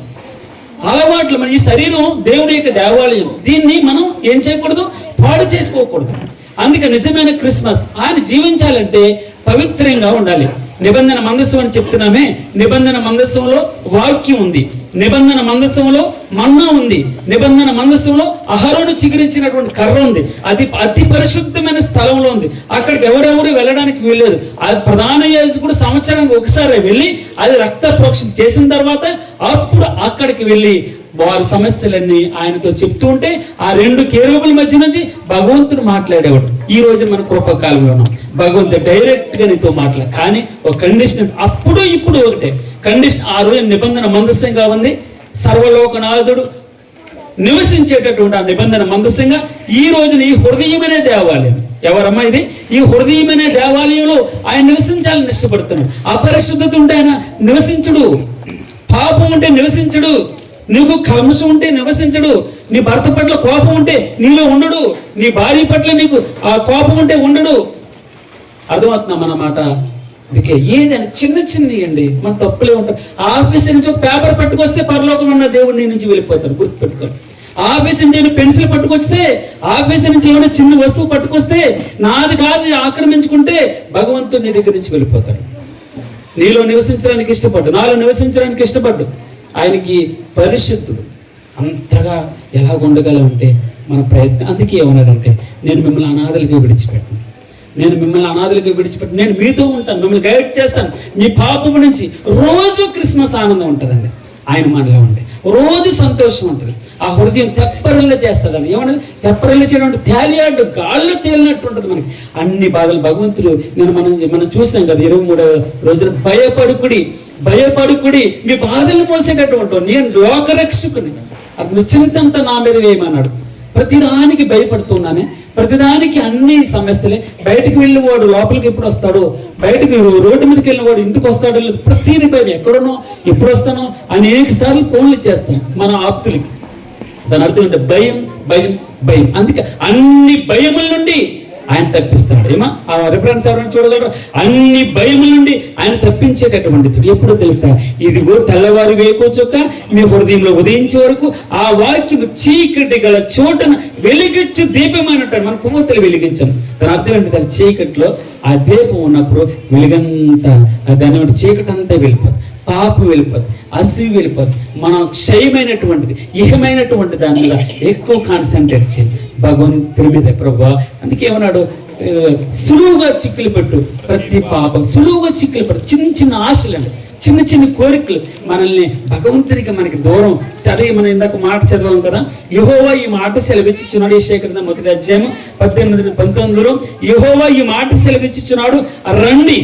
అలవాట్లు, మన ఈ శరీరం దేవుని యొక్క దేవాలయం, దీన్ని మనం ఏం చేయకూడదు, పాడు చేసుకోకూడదు. అందుకే నిజమైన క్రిస్మస్ ఆయన జీవించాలంటే పవిత్రంగా ఉండాలి. నిబంధన మందసం అని చెప్తున్నామే, నిబంధన మందసంలో వాక్యం ఉంది, నిబంధన మందసంలో మన్నా ఉంది, నిబంధన మందసంలో అహరోను చిగురించినటువంటి కర్ర ఉంది. అది అతి పరిశుద్ధమైన స్థలంలో ఉంది. అక్కడికి ఎవరెవరు వెళ్ళడానికి వీల్లేదు. అది ప్రధాన యాజకుడు సంవత్సరానికి ఒకసారి వెళ్ళి అది రక్త ప్రోక్షణ చేసిన తర్వాత అప్పుడు అక్కడికి వెళ్ళి వారి సమస్యలన్నీ ఆయనతో చెప్తూ ఉంటే ఆ రెండు కేరుబుల మధ్య నుంచి భగవంతుడు మాట్లాడేవాడు. ఈ రోజు మన కృపకాలంలో ఉన్నాం, భగవంతుడు డైరెక్ట్ గా నీతో మాట్లాడు. కానీ ఒక కండిషన్, అప్పుడు ఇప్పుడు ఒకటే కండిషన్. ఆ రోజు నిబంధన మందస్సంగా ఉంది, సర్వలోకనాథుడు నివసించేటటువంటి ఆ నిబంధన మందస్సంగా ఈ రోజున ఈ హృదయమనే దేవాలయం. ఎవరమ్మా ఇది? ఈ హృదయమనే దేవాలయంలో ఆయన నివసించాలని ఇష్టపడుతున్నాడు. అపరిశుద్ధత ఉంటే ఆయన నివసించుడు, పాపం ఉంటే నివసించుడు, నీకు కల్మషం ఉంటే నివసించడు, నీ భర్త పట్ల కోపం ఉంటే నీలో ఉండడు, నీ భార్య పట్ల నీకు ఆ కోపం ఉంటే ఉండడు. అర్థమవుతున్నాం అన్నమాట. అందుకే ఏదైనా చిన్న చిన్నయండి మన తప్పులే ఉంటాయి. ఆఫీస్ నుంచి ఒక పేపర్ పట్టుకొస్తే పరలోకం ఉన్న దేవుడు నీ నుంచి వెళ్ళిపోతాడు, గుర్తుపెట్టుకోండి. ఆఫీస్ నుంచి పెన్సిల్ పట్టుకొస్తే, ఆఫీస్ నుంచి ఏమైనా చిన్న వస్తువు పట్టుకొస్తే నాది కాదు ఆక్రమించుకుంటే భగవంతుడు నీ దగ్గర నుంచి వెళ్ళిపోతాడు. నీలో నివసించడానికి ఇష్టపడ్డు, నాలో నివసించడానికి ఇష్టపడ్డు. ఆయనకి పరిశుద్ధుడు. అంతగా ఎలా ఉండగలంటే మన ప్రయత్నం. అందుకే ఏమన్నాడంటే, నేను మిమ్మల్ని అనాథలుగా విడిచిపెట్టను, నేను మిమ్మల్ని అనాథలుగా విడిచిపెట్టు, నేను మీతో ఉంటాను, మిమ్మల్ని గైడ్ చేస్తాను. మీ పాపం నుంచి రోజు క్రిస్మస్ ఆనందం ఉంటుందండి ఆయన మనలో ఉండే, రోజు సంతోషం ఉంటుంది. ఆ హృదయం తెప్పరిల్ల చేస్తుందండి. ఏమన్నా తెప్పరిల్ల చేయడం అంటే తేలియాడు, గాల్లో తేలినట్టు ఉంటుంది మనకి. అన్ని బాధలు భగవంతుడు మనం చూసాం కదా 23వ రోజున భయపడుకుడి మీ బాధలు మోసేటటువంటి నేను లోకరక్షకుని, అది నిశ్చింతంతా నా మీద వేయమన్నాడు. ప్రతిదానికి భయపడుతున్నానే, ప్రతిదానికి అన్ని సమస్యలే. బయటికి వెళ్ళి వాడు లోపలికి ఎప్పుడు వస్తాడో, బయటకు రోడ్డు మీదకి వెళ్ళిన వాడు ఇంటికి వస్తాడో లేదు, ప్రతిదీ భయం. ఎక్కడునో ఎప్పుడు వస్తానో అనేక సార్లు ఫోన్లు చేస్తాం మన ఆప్తులకి. దాని అర్థం ఏంటంటే భయం భయం భయం. అందుకే అన్ని భయముల నుండి ఆయన తప్పిస్తాడు. ఏమా ఆ రిఫరెన్స్ ఎవరైనా చూడగలరు? అన్ని భయముల నుండి ఆయన తప్పించేటటువంటిది. ఎప్పుడు తెలుసా? ఇదిగో తెల్లవారు వేకోచొక్క మీ హృదయంలో ఉదయించే వరకు ఆ వాక్యం చీకటి గల చోటన వెలిగించి దీపం అని అంటాడు. మన కొవ్వొత్తులు వెలిగించాం. దాని అర్థం ఏంటి? దాని చీకట్లో ఆ దీపం ఉన్నప్పుడు వెలుగంతా దాని చీకటి అంతా వెళ్ళిపోతుంది, పాపం వెళ్ళిపోతుంది, అసూయ వెళ్ళిపోతుంది. మనం క్షయమైనటువంటిది ఇహమైనటువంటి దాని మీద ఎక్కువ కాన్సన్ట్రేట్ చేయాలి, భగవంతుడి మీద. ప్రభువా అందుకే ఏమన్నాడు? సులువుగా చిక్కులు పెట్టు ప్రతి పాపం, సులువుగా చిక్కులు పెట్టు. చిన్న చిన్న ఆశలు అండి, చిన్న చిన్న కోరికలు మనల్ని భగవంతుడికి మనకి దూరం. చదివి మనం ఇందాక మాట చదివాం కదా, యెహోవా ఈ మాట సెలవిచ్చుచున్నాడు. యెషయా గ్రంథం 1వ అధ్యాయం 18-19 యెహోవా ఈ మాట సెలవిచ్చుచున్నాడు, రండి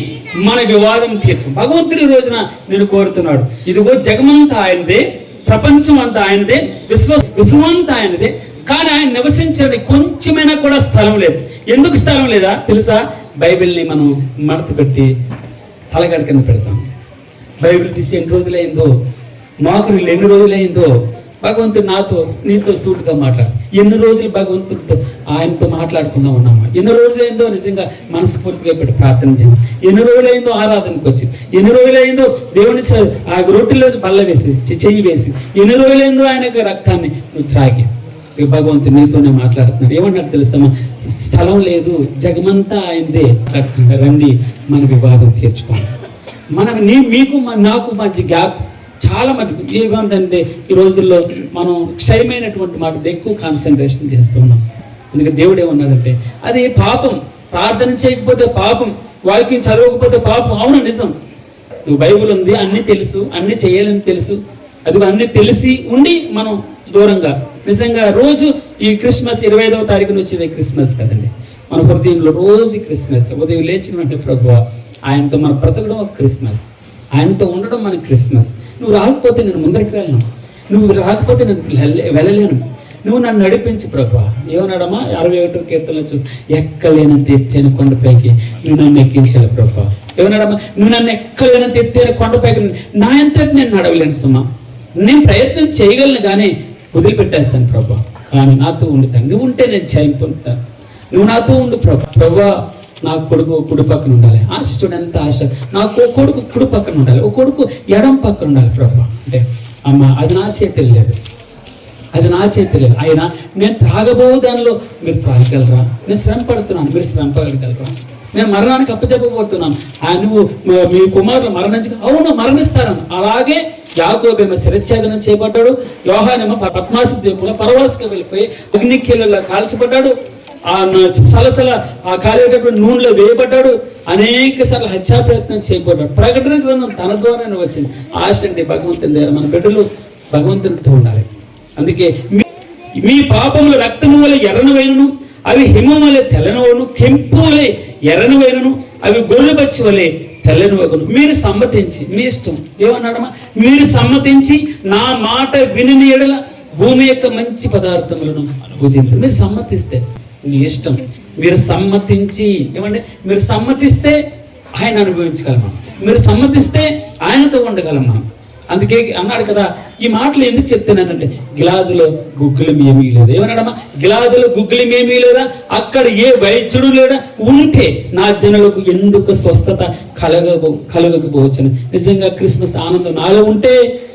మన వివాదం తీర్చు. భగవంతుడి రోజున నేను కోరుతున్నాడు. ఇదిగో జగమంతా ఆయనదే, ప్రపంచం అంతా ఆయనదే, విశ్వమంతా ఆయనదే. కానీ ఆయన నివసించడానికి కొంచెమైనా కూడా స్థలం లేదు. ఎందుకు స్థలం లేదా తెలుసా? బైబిల్ని మనం మడత పెట్టి తలగడ కింద పెడతాం. బైబిల్ తీసి ఎన్ని రోజులైందో, మాకులు ఎన్ని రోజులైందో, భగవంతుడు నీతో సూటుగా మాట్లాడు. ఎన్ని రోజులు భగవంతుడితో ఆయనతో మాట్లాడుకున్నా ఉన్నామా? ఎన్ని రోజులైందో నిజంగా మనస్ఫూర్తిగా పెట్టి ప్రార్థన చేసి, ఎన్ని రోజులైందో ఆరాధనకు వచ్చి, ఎన్ని రోజులైందో దేవుని ఆ రొట్టెలో బల్ల వేసి చెయ్యి వేసి, ఎన్ని రోజులైందో ఆయన యొక్క రక్తాన్ని నువ్వు త్రాగి. భగవంతుడు నీతోనే మాట్లాడుతున్నాడు. ఏమన్నాడు తెలుసమ్మా? స్థలం లేదు, జగమంతా ఆయనదే. రండి మన వివాదం తీర్చుకోండి. మీకు నాకు మధ్య గ్యాప్ చాలా మటుకు ఏమంటే ఈ రోజుల్లో మనం క్షయమైనటువంటి మాట ఎక్కువ కాన్సన్ట్రేషన్ చేస్తూ ఉన్నాం. అందుకే దేవుడు ఏమన్నాడంటే, అది పాపం. ప్రార్థన చేయకపోతే పాపం, వాక్యం చదవకపోతే పాపం. అవును, నిజం. నువ్వు బైబిల్ ఉంది, అన్ని తెలుసు, అన్ని చేయాలని తెలుసు, అది అన్ని తెలిసి ఉండి మనం దూరంగా. నిజంగా రోజు ఈ క్రిస్మస్ 25వ తారీఖున వచ్చేది క్రిస్మస్ కదండి. మన హృదయంలో రోజు క్రిస్మస్. ఉదయం లేచిన వెంటనే ప్రభువా ఆయనతో మనం బ్రతకడం ఒక క్రిస్మస్, ఆయనతో ఉండడం మన క్రిస్మస్. నువ్వు రాకపోతే నేను ముందరికి వెళ్ళను, నువ్వు రాకపోతే నేను వెళ్ళలేను, నువ్వు నన్ను నడిపించు ప్రభువా. ఏమన్నాడమ్మా 61వ కీర్తనలో చూసి, ఎక్కలేనంత ఎత్తైన కొండపైకి నువ్వు నన్ను ఎక్కించాలి ప్రభువా. ఏమన్నాడమ్మా, నువ్వు నన్ను ఎక్కలేనంత ఎత్తైన కొండపైకి నా ఎంతటి నేను నడవలేను సుమా, నేను ప్రయత్నం చేయగలను కానీ వదిలిపెట్టేస్తాను ప్రభా, కానీ నాతో ఉండుతాను, నువ్వు ఉంటే నేను జయం పొందుతాను, నువ్వు నాతో ఉండు ప్రభా. నా కొడుకు కుడి పక్కన ఉండాలి, ఆశ చూడంత ఆశ, నాకు ఓ కొడుకు కుడి పక్కన ఉండాలి, ఓ కొడుకు ఎడం పక్కన ఉండాలి ప్రభా. అంటే అమ్మ అది నా చేతులు లేదు, అది నా చేతి లేదు. అయినా నేను త్రాగబో దానిలో మీరు త్రాగగలరా, నేను శ్రమ పడుతున్నాను మీరు శ్రమ పడగలరా, నేను మరణానికి అప్పచెప్పబోతున్నాను, నువ్వు మీ కుమారులు మరణించ, అవును మరణిస్తారని. అలాగే యాకోబేమో శిరచ్ఛేదనం చేయబడ్డాడు, యోహానేమో పద్మాసి ద్వీపంలో పరవాసగా వెళ్ళిపోయి అగ్నికీలలో కాల్చబడ్డాడు, ఆ సలసల ఆ కాలేటప్పుడు నూనెలో వేయబడ్డాడు, అనేక సార్లు హత్యా ప్రయత్నం చేయబడ్డాడు. ప్రకటన గ్రంథం తన ద్వారానే వచ్చింది. ఆశ అండి భగవంతుని దగ్గర, మన బిడ్డలు భగవంతునితో ఉండాలి. అందుకే మీ పాపములు రక్తము వలె ఎర్రనవైనను, అవి హిమం వలె తెల్లనవను, కెంపు వలె ఎర్రనవైనను, అవి గొర్రెబచ్చి వలె తెల్లనవగును. మీరు సమ్మతించి, మీ ఇష్టం ఏమన్నాడమ్మా, మీరు సమ్మతించి నా మాట విని ఎడల భూమి యొక్క మంచి పదార్థములను భుజించండి. మీరు సమ్మతిస్తే మీ ఇష్టం, మీరు సమ్మతించి ఏమంటే మీరు సమ్మతిస్తే ఆయన అనుభవించగలం మనం, మీరు సమ్మతిస్తే ఆయనతో ఉండగలం మనం. అందుకే అన్నాడు కదా, ఈ మాటలు ఎందుకు చెప్తున్నానంటే గిలాదులో గుగ్గులం ఏమీ లేదు. ఏమన్నాడమ్మా, గిలాదులో గుగ్గులం ఏమీ లేదా, అక్కడ ఏ వైద్యుడు లేడా, ఉంటే నా జనులకు ఎందుకు స్వస్థత కలగకపోవచ్చును. నిజంగా క్రిస్మస్ ఆనందం నాలో ఉంటే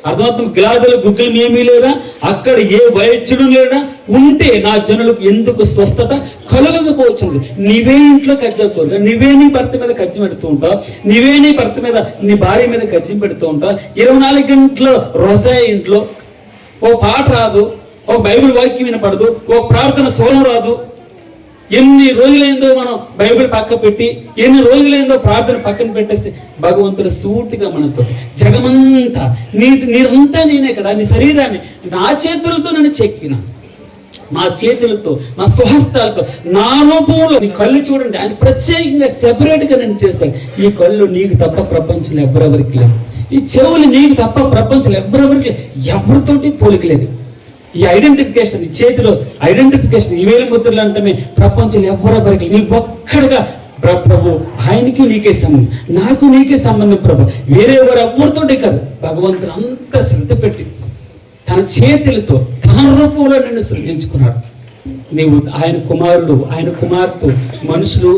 అర్థమవుతుంది. గిలాదులో గుగ్గులం ఏమీ లేదా, అక్కడ ఏ వైద్యుడు లేడా, ఉంటే నా జనులకు ఎందుకు స్వస్థత కలగకపోవచ్చుంది. నీవే ఇంట్లో కజ్జాకోరుగా, నీవే నీ భర్త మీద కజ్జి పెడుతూ ఉంటావు, నీవే నీ భర్త మీద నీ భార్య మీద కజ్జి పెడుతూ ఉంటావు. 24 గంటలు రోజాయి ఇంట్లో ఓ పాట రాదు, ఒక బైబిల్ వాక్యం వినపడదు, ఒక ప్రార్థన సోలం రాదు. ఎన్ని రోజులైందో మనం బైబిల్ పక్క పెట్టి, ఎన్ని రోజులైందో ప్రార్థన పక్కన పెట్టేసి భగవంతుడు సూటిగా మనతో జగమంతా నీదంతా నేనే కదా, నీ శరీరాన్ని నా చేతులతో నేను చెక్కిన, నా చేతులతో నా స్వహస్తాలతో నా రూపంలో నీ కళ్ళు చూడండి, ఆయన ప్రత్యేకంగా సెపరేట్గా నేను చేశాను. ఈ కళ్ళు నీకు తప్ప ప్రపంచంలో ఎవరెవరికి లేదు, ఈ చెవులు నీకు తప్ప ప్రపంచంలో ఎవరెవరికి ఎవరితోటి పోలికలేదు. ఈ ఐడెంటిఫికేషన్, ఈ చేతిలో ఐడెంటిఫికేషన్, ఈ వేలు ముద్రలు అంటే ప్రపంచంలో ఎవరెవరికి నీ ఒక్కడిగా ప్రభు, ఆయనకి నీకే సంబంధం, నాకు నీకే సంబంధం ప్రభు, వేరే ఎవరితోటి కాదు. భగవంతుడు అంత శ్రద్ధ పెట్టి తన చేతులతో తన రూపంలో నిన్ను సృజించుకున్నాడు. నీవు ఆయన కుమారుడు, ఆయన కుమార్తె. మనుషులు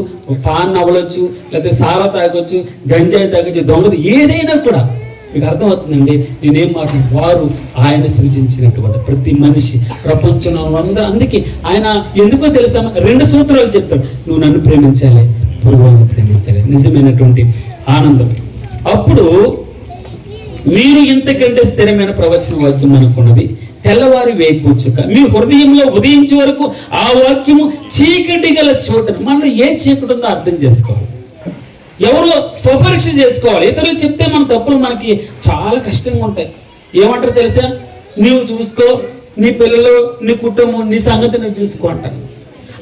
పాన్ అవ్వచ్చు, లేకపోతే సారా తాగొచ్చు, గంజాయి తాగొచ్చు, దొంగది ఏదైనా కూడా మీకు అర్థమవుతుందండి నేనేం మాట్లాడు. వారు ఆయన సృజించినటువంటి ప్రతి మనిషి ప్రపంచంలో అందరూ. అందుకే ఆయన ఎందుకో తెలుసా, 2 సూత్రాలు చెప్తాడు, నువ్వు నన్ను ప్రేమించాలి, పొరుగువారిని ప్రేమించాలి. నిజమైనటువంటి ఆనందం. అప్పుడు మీరు ఇంతకంటే స్థిరమైన ప్రవచన వాక్యం అనుకున్నది, తెల్లవారి వేకూచుక మీ హృదయంలో ఉదయించే వరకు ఆ వాక్యము చీకటి గల చోట. మనలో ఏ చీకటి ఉందో అర్థం చేసుకోవాలి, ఎవరో స్వపరీక్ష చేసుకోవాలి. ఇతరులు చెప్తే మన తప్పులు మనకి చాలా కష్టంగా ఉంటాయి. ఏమంటారు తెలుసా, నీవు చూసుకో, నీ పిల్లలు, నీ కుటుంబం, నీ సంగతి నువ్వు చూసుకో అంటారు.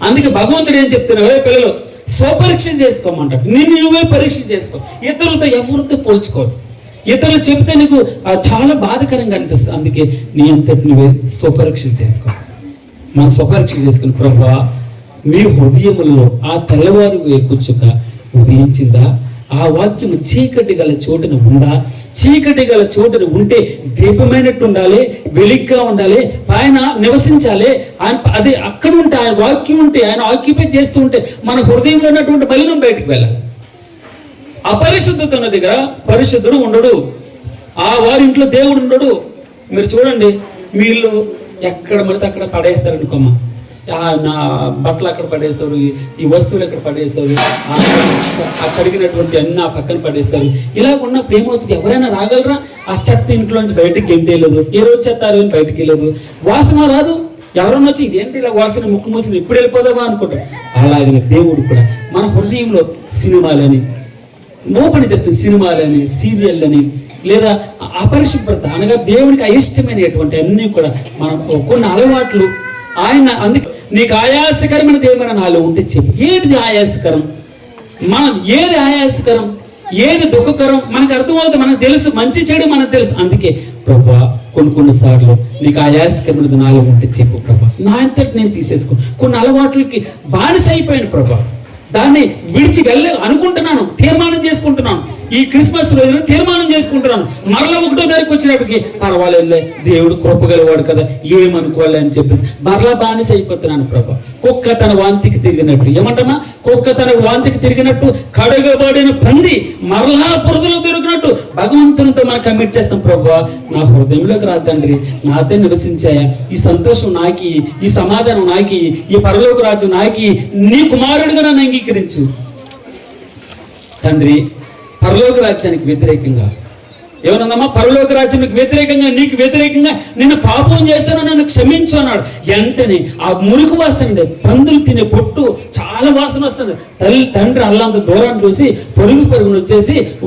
అందుకే భగవంతుడు ఏం చెప్తున్నావు, పిల్లలు స్వపరీక్ష చేసుకోమంటాడు. నువ్వే పరీక్ష చేసుకో, ఇతరులతో ఎవరితో పోల్చుకోవద్దు. ఇతరులు చెప్తే నీకు చాలా బాధకరంగా అనిపిస్తుంది. అందుకే నీ అంతటి నువ్వే స్వపరీక్ష చేసుకో. మనం స్వపరీక్ష చేసుకుని ప్రభువా మీ హృదయములలో ఆ తెల్లవారు వేకుచుక ఉదయించిందా, ఆ వాక్యము చీకటి గల చోటున ఉందా, చీకటి గల చోటున ఉంటే దీపమైనట్టు ఉండాలి, వెలిగ్గా ఉండాలి, ఆయన నివసించాలి. ఆయన అది అక్కడ ఉంటే, ఆయన వాక్యం ఉంటే, ఆయన ఆక్యుపై చేస్తూ ఉంటే మన హృదయంలో ఉన్నటువంటి మలినం బయటకు వెళ్ళాలి. అపరిశుద్ధత ఉన్న దగ్గర పరిశుద్ధుడు ఉండడు, ఆ వారి ఇంట్లో దేవుడు ఉండడు. మీరు చూడండి, మీ ఇల్లు ఎక్కడ పడితే అక్కడ పడేస్తారు అనుకోమ్మా, నా బట్టలు అక్కడ పడేస్తారు, ఈ వస్తువులు ఎక్కడ పడేస్తారు, ఆ కడిగినటువంటి అన్ని ఆ పక్కన పడేస్తారు. ఇలా ఉన్నప్పుడు ఏమవుతుంది, ఎవరైనా రాగలరా? ఆ చెత్త ఇంట్లో నుంచి బయటకి గెంటేయలేదు, ఏ రోజు చెత్త ఆ రోజు బయటకి వెళ్ళదు, వాసన రాదు. ఎవరన్నా వచ్చి ఇదేంటి ఇలా వాసన, ముక్కు మూసిన ఎప్పుడు వెళ్ళిపోదామా అనుకుంటారు. అలాగే దేవుడు కూడా మన హృదయంలో సినిమాలని మోపని చెప్తుంది, సినిమాలని, సీరియళ్ళని, లేదా అపరిశుభ్రత అనగా దేవునికి అయిష్టమైనటువంటి అన్నీ కూడా మనం కొన్ని అలవాట్లు ఆయన. అందుకే నీకు ఆయాసకరమైన దేవుని నాలో ఉంటే చెప్పు, ఏది ఆయాసకరం, మనం ఏది ఆయాసకరం, ఏది దుఃఖకరం మనకు అర్థమవుతుంది, మనకు తెలుసు, మంచి చెడు మనకు తెలుసు. అందుకే ప్రభా కొన్నిసార్లు నీకు ఆయాసకరమైనది నాలో ఉంటే చెప్పు ప్రభా, నా అంతటి నేను తీసేసుకో. కొన్ని అలవాట్లకి బానిస అయిపోయాను ప్రభా, దాన్ని విడిచి అనుకుంటున్నాను, తీర్మానం చేసుకుంటున్నాను. ఈ క్రిస్మస్ రోజున తీర్మానం చేసుకుంటున్నాను, మరలా 1వ తారీఖు వచ్చినప్పటికి పర్వాలేదులే, దేవుడు కృపగలవాడు కదా, ఏమనుకోవాలి అని చెప్పేసి మరలా బానిస అయిపోతున్నాను ప్రభా. కుక్క తన వాంతికి తిరిగినట్టు, ఏమంటామా, కుక్క తన వాంతికి తిరిగినట్టు, కడగబడిన పంది మరలా పురదలో తిరిగినట్టు భగవంతునితో మనం కమిట్ చేస్తాం. ప్రభా, నా హృదయంలోకి రా తండ్రి, నాతో నివసించాయా, ఈ సంతోషం నాకి, ఈ సమాధానం నాకి, ఈ పరలోక రాజ్యం నాకి, నీ కుమారుడిగా నన్ను అంగీకరించు తండ్రి. పరలోక రాజ్యానికి వ్యతిరేకంగా ఏమన్నామా, పరలోక రాజ్యానికి వ్యతిరేకంగా, నీకు వ్యతిరేకంగా నేను పాపం చేశాను, నన్ను క్షమించు అన్నాడు. వెంటనే ఆ మురికి వాసన, పందులు తినే పొట్టు చాలా వాసన వస్తుంది. తండ్రి అల్లంత దూరాన్ని చూసి పరుగును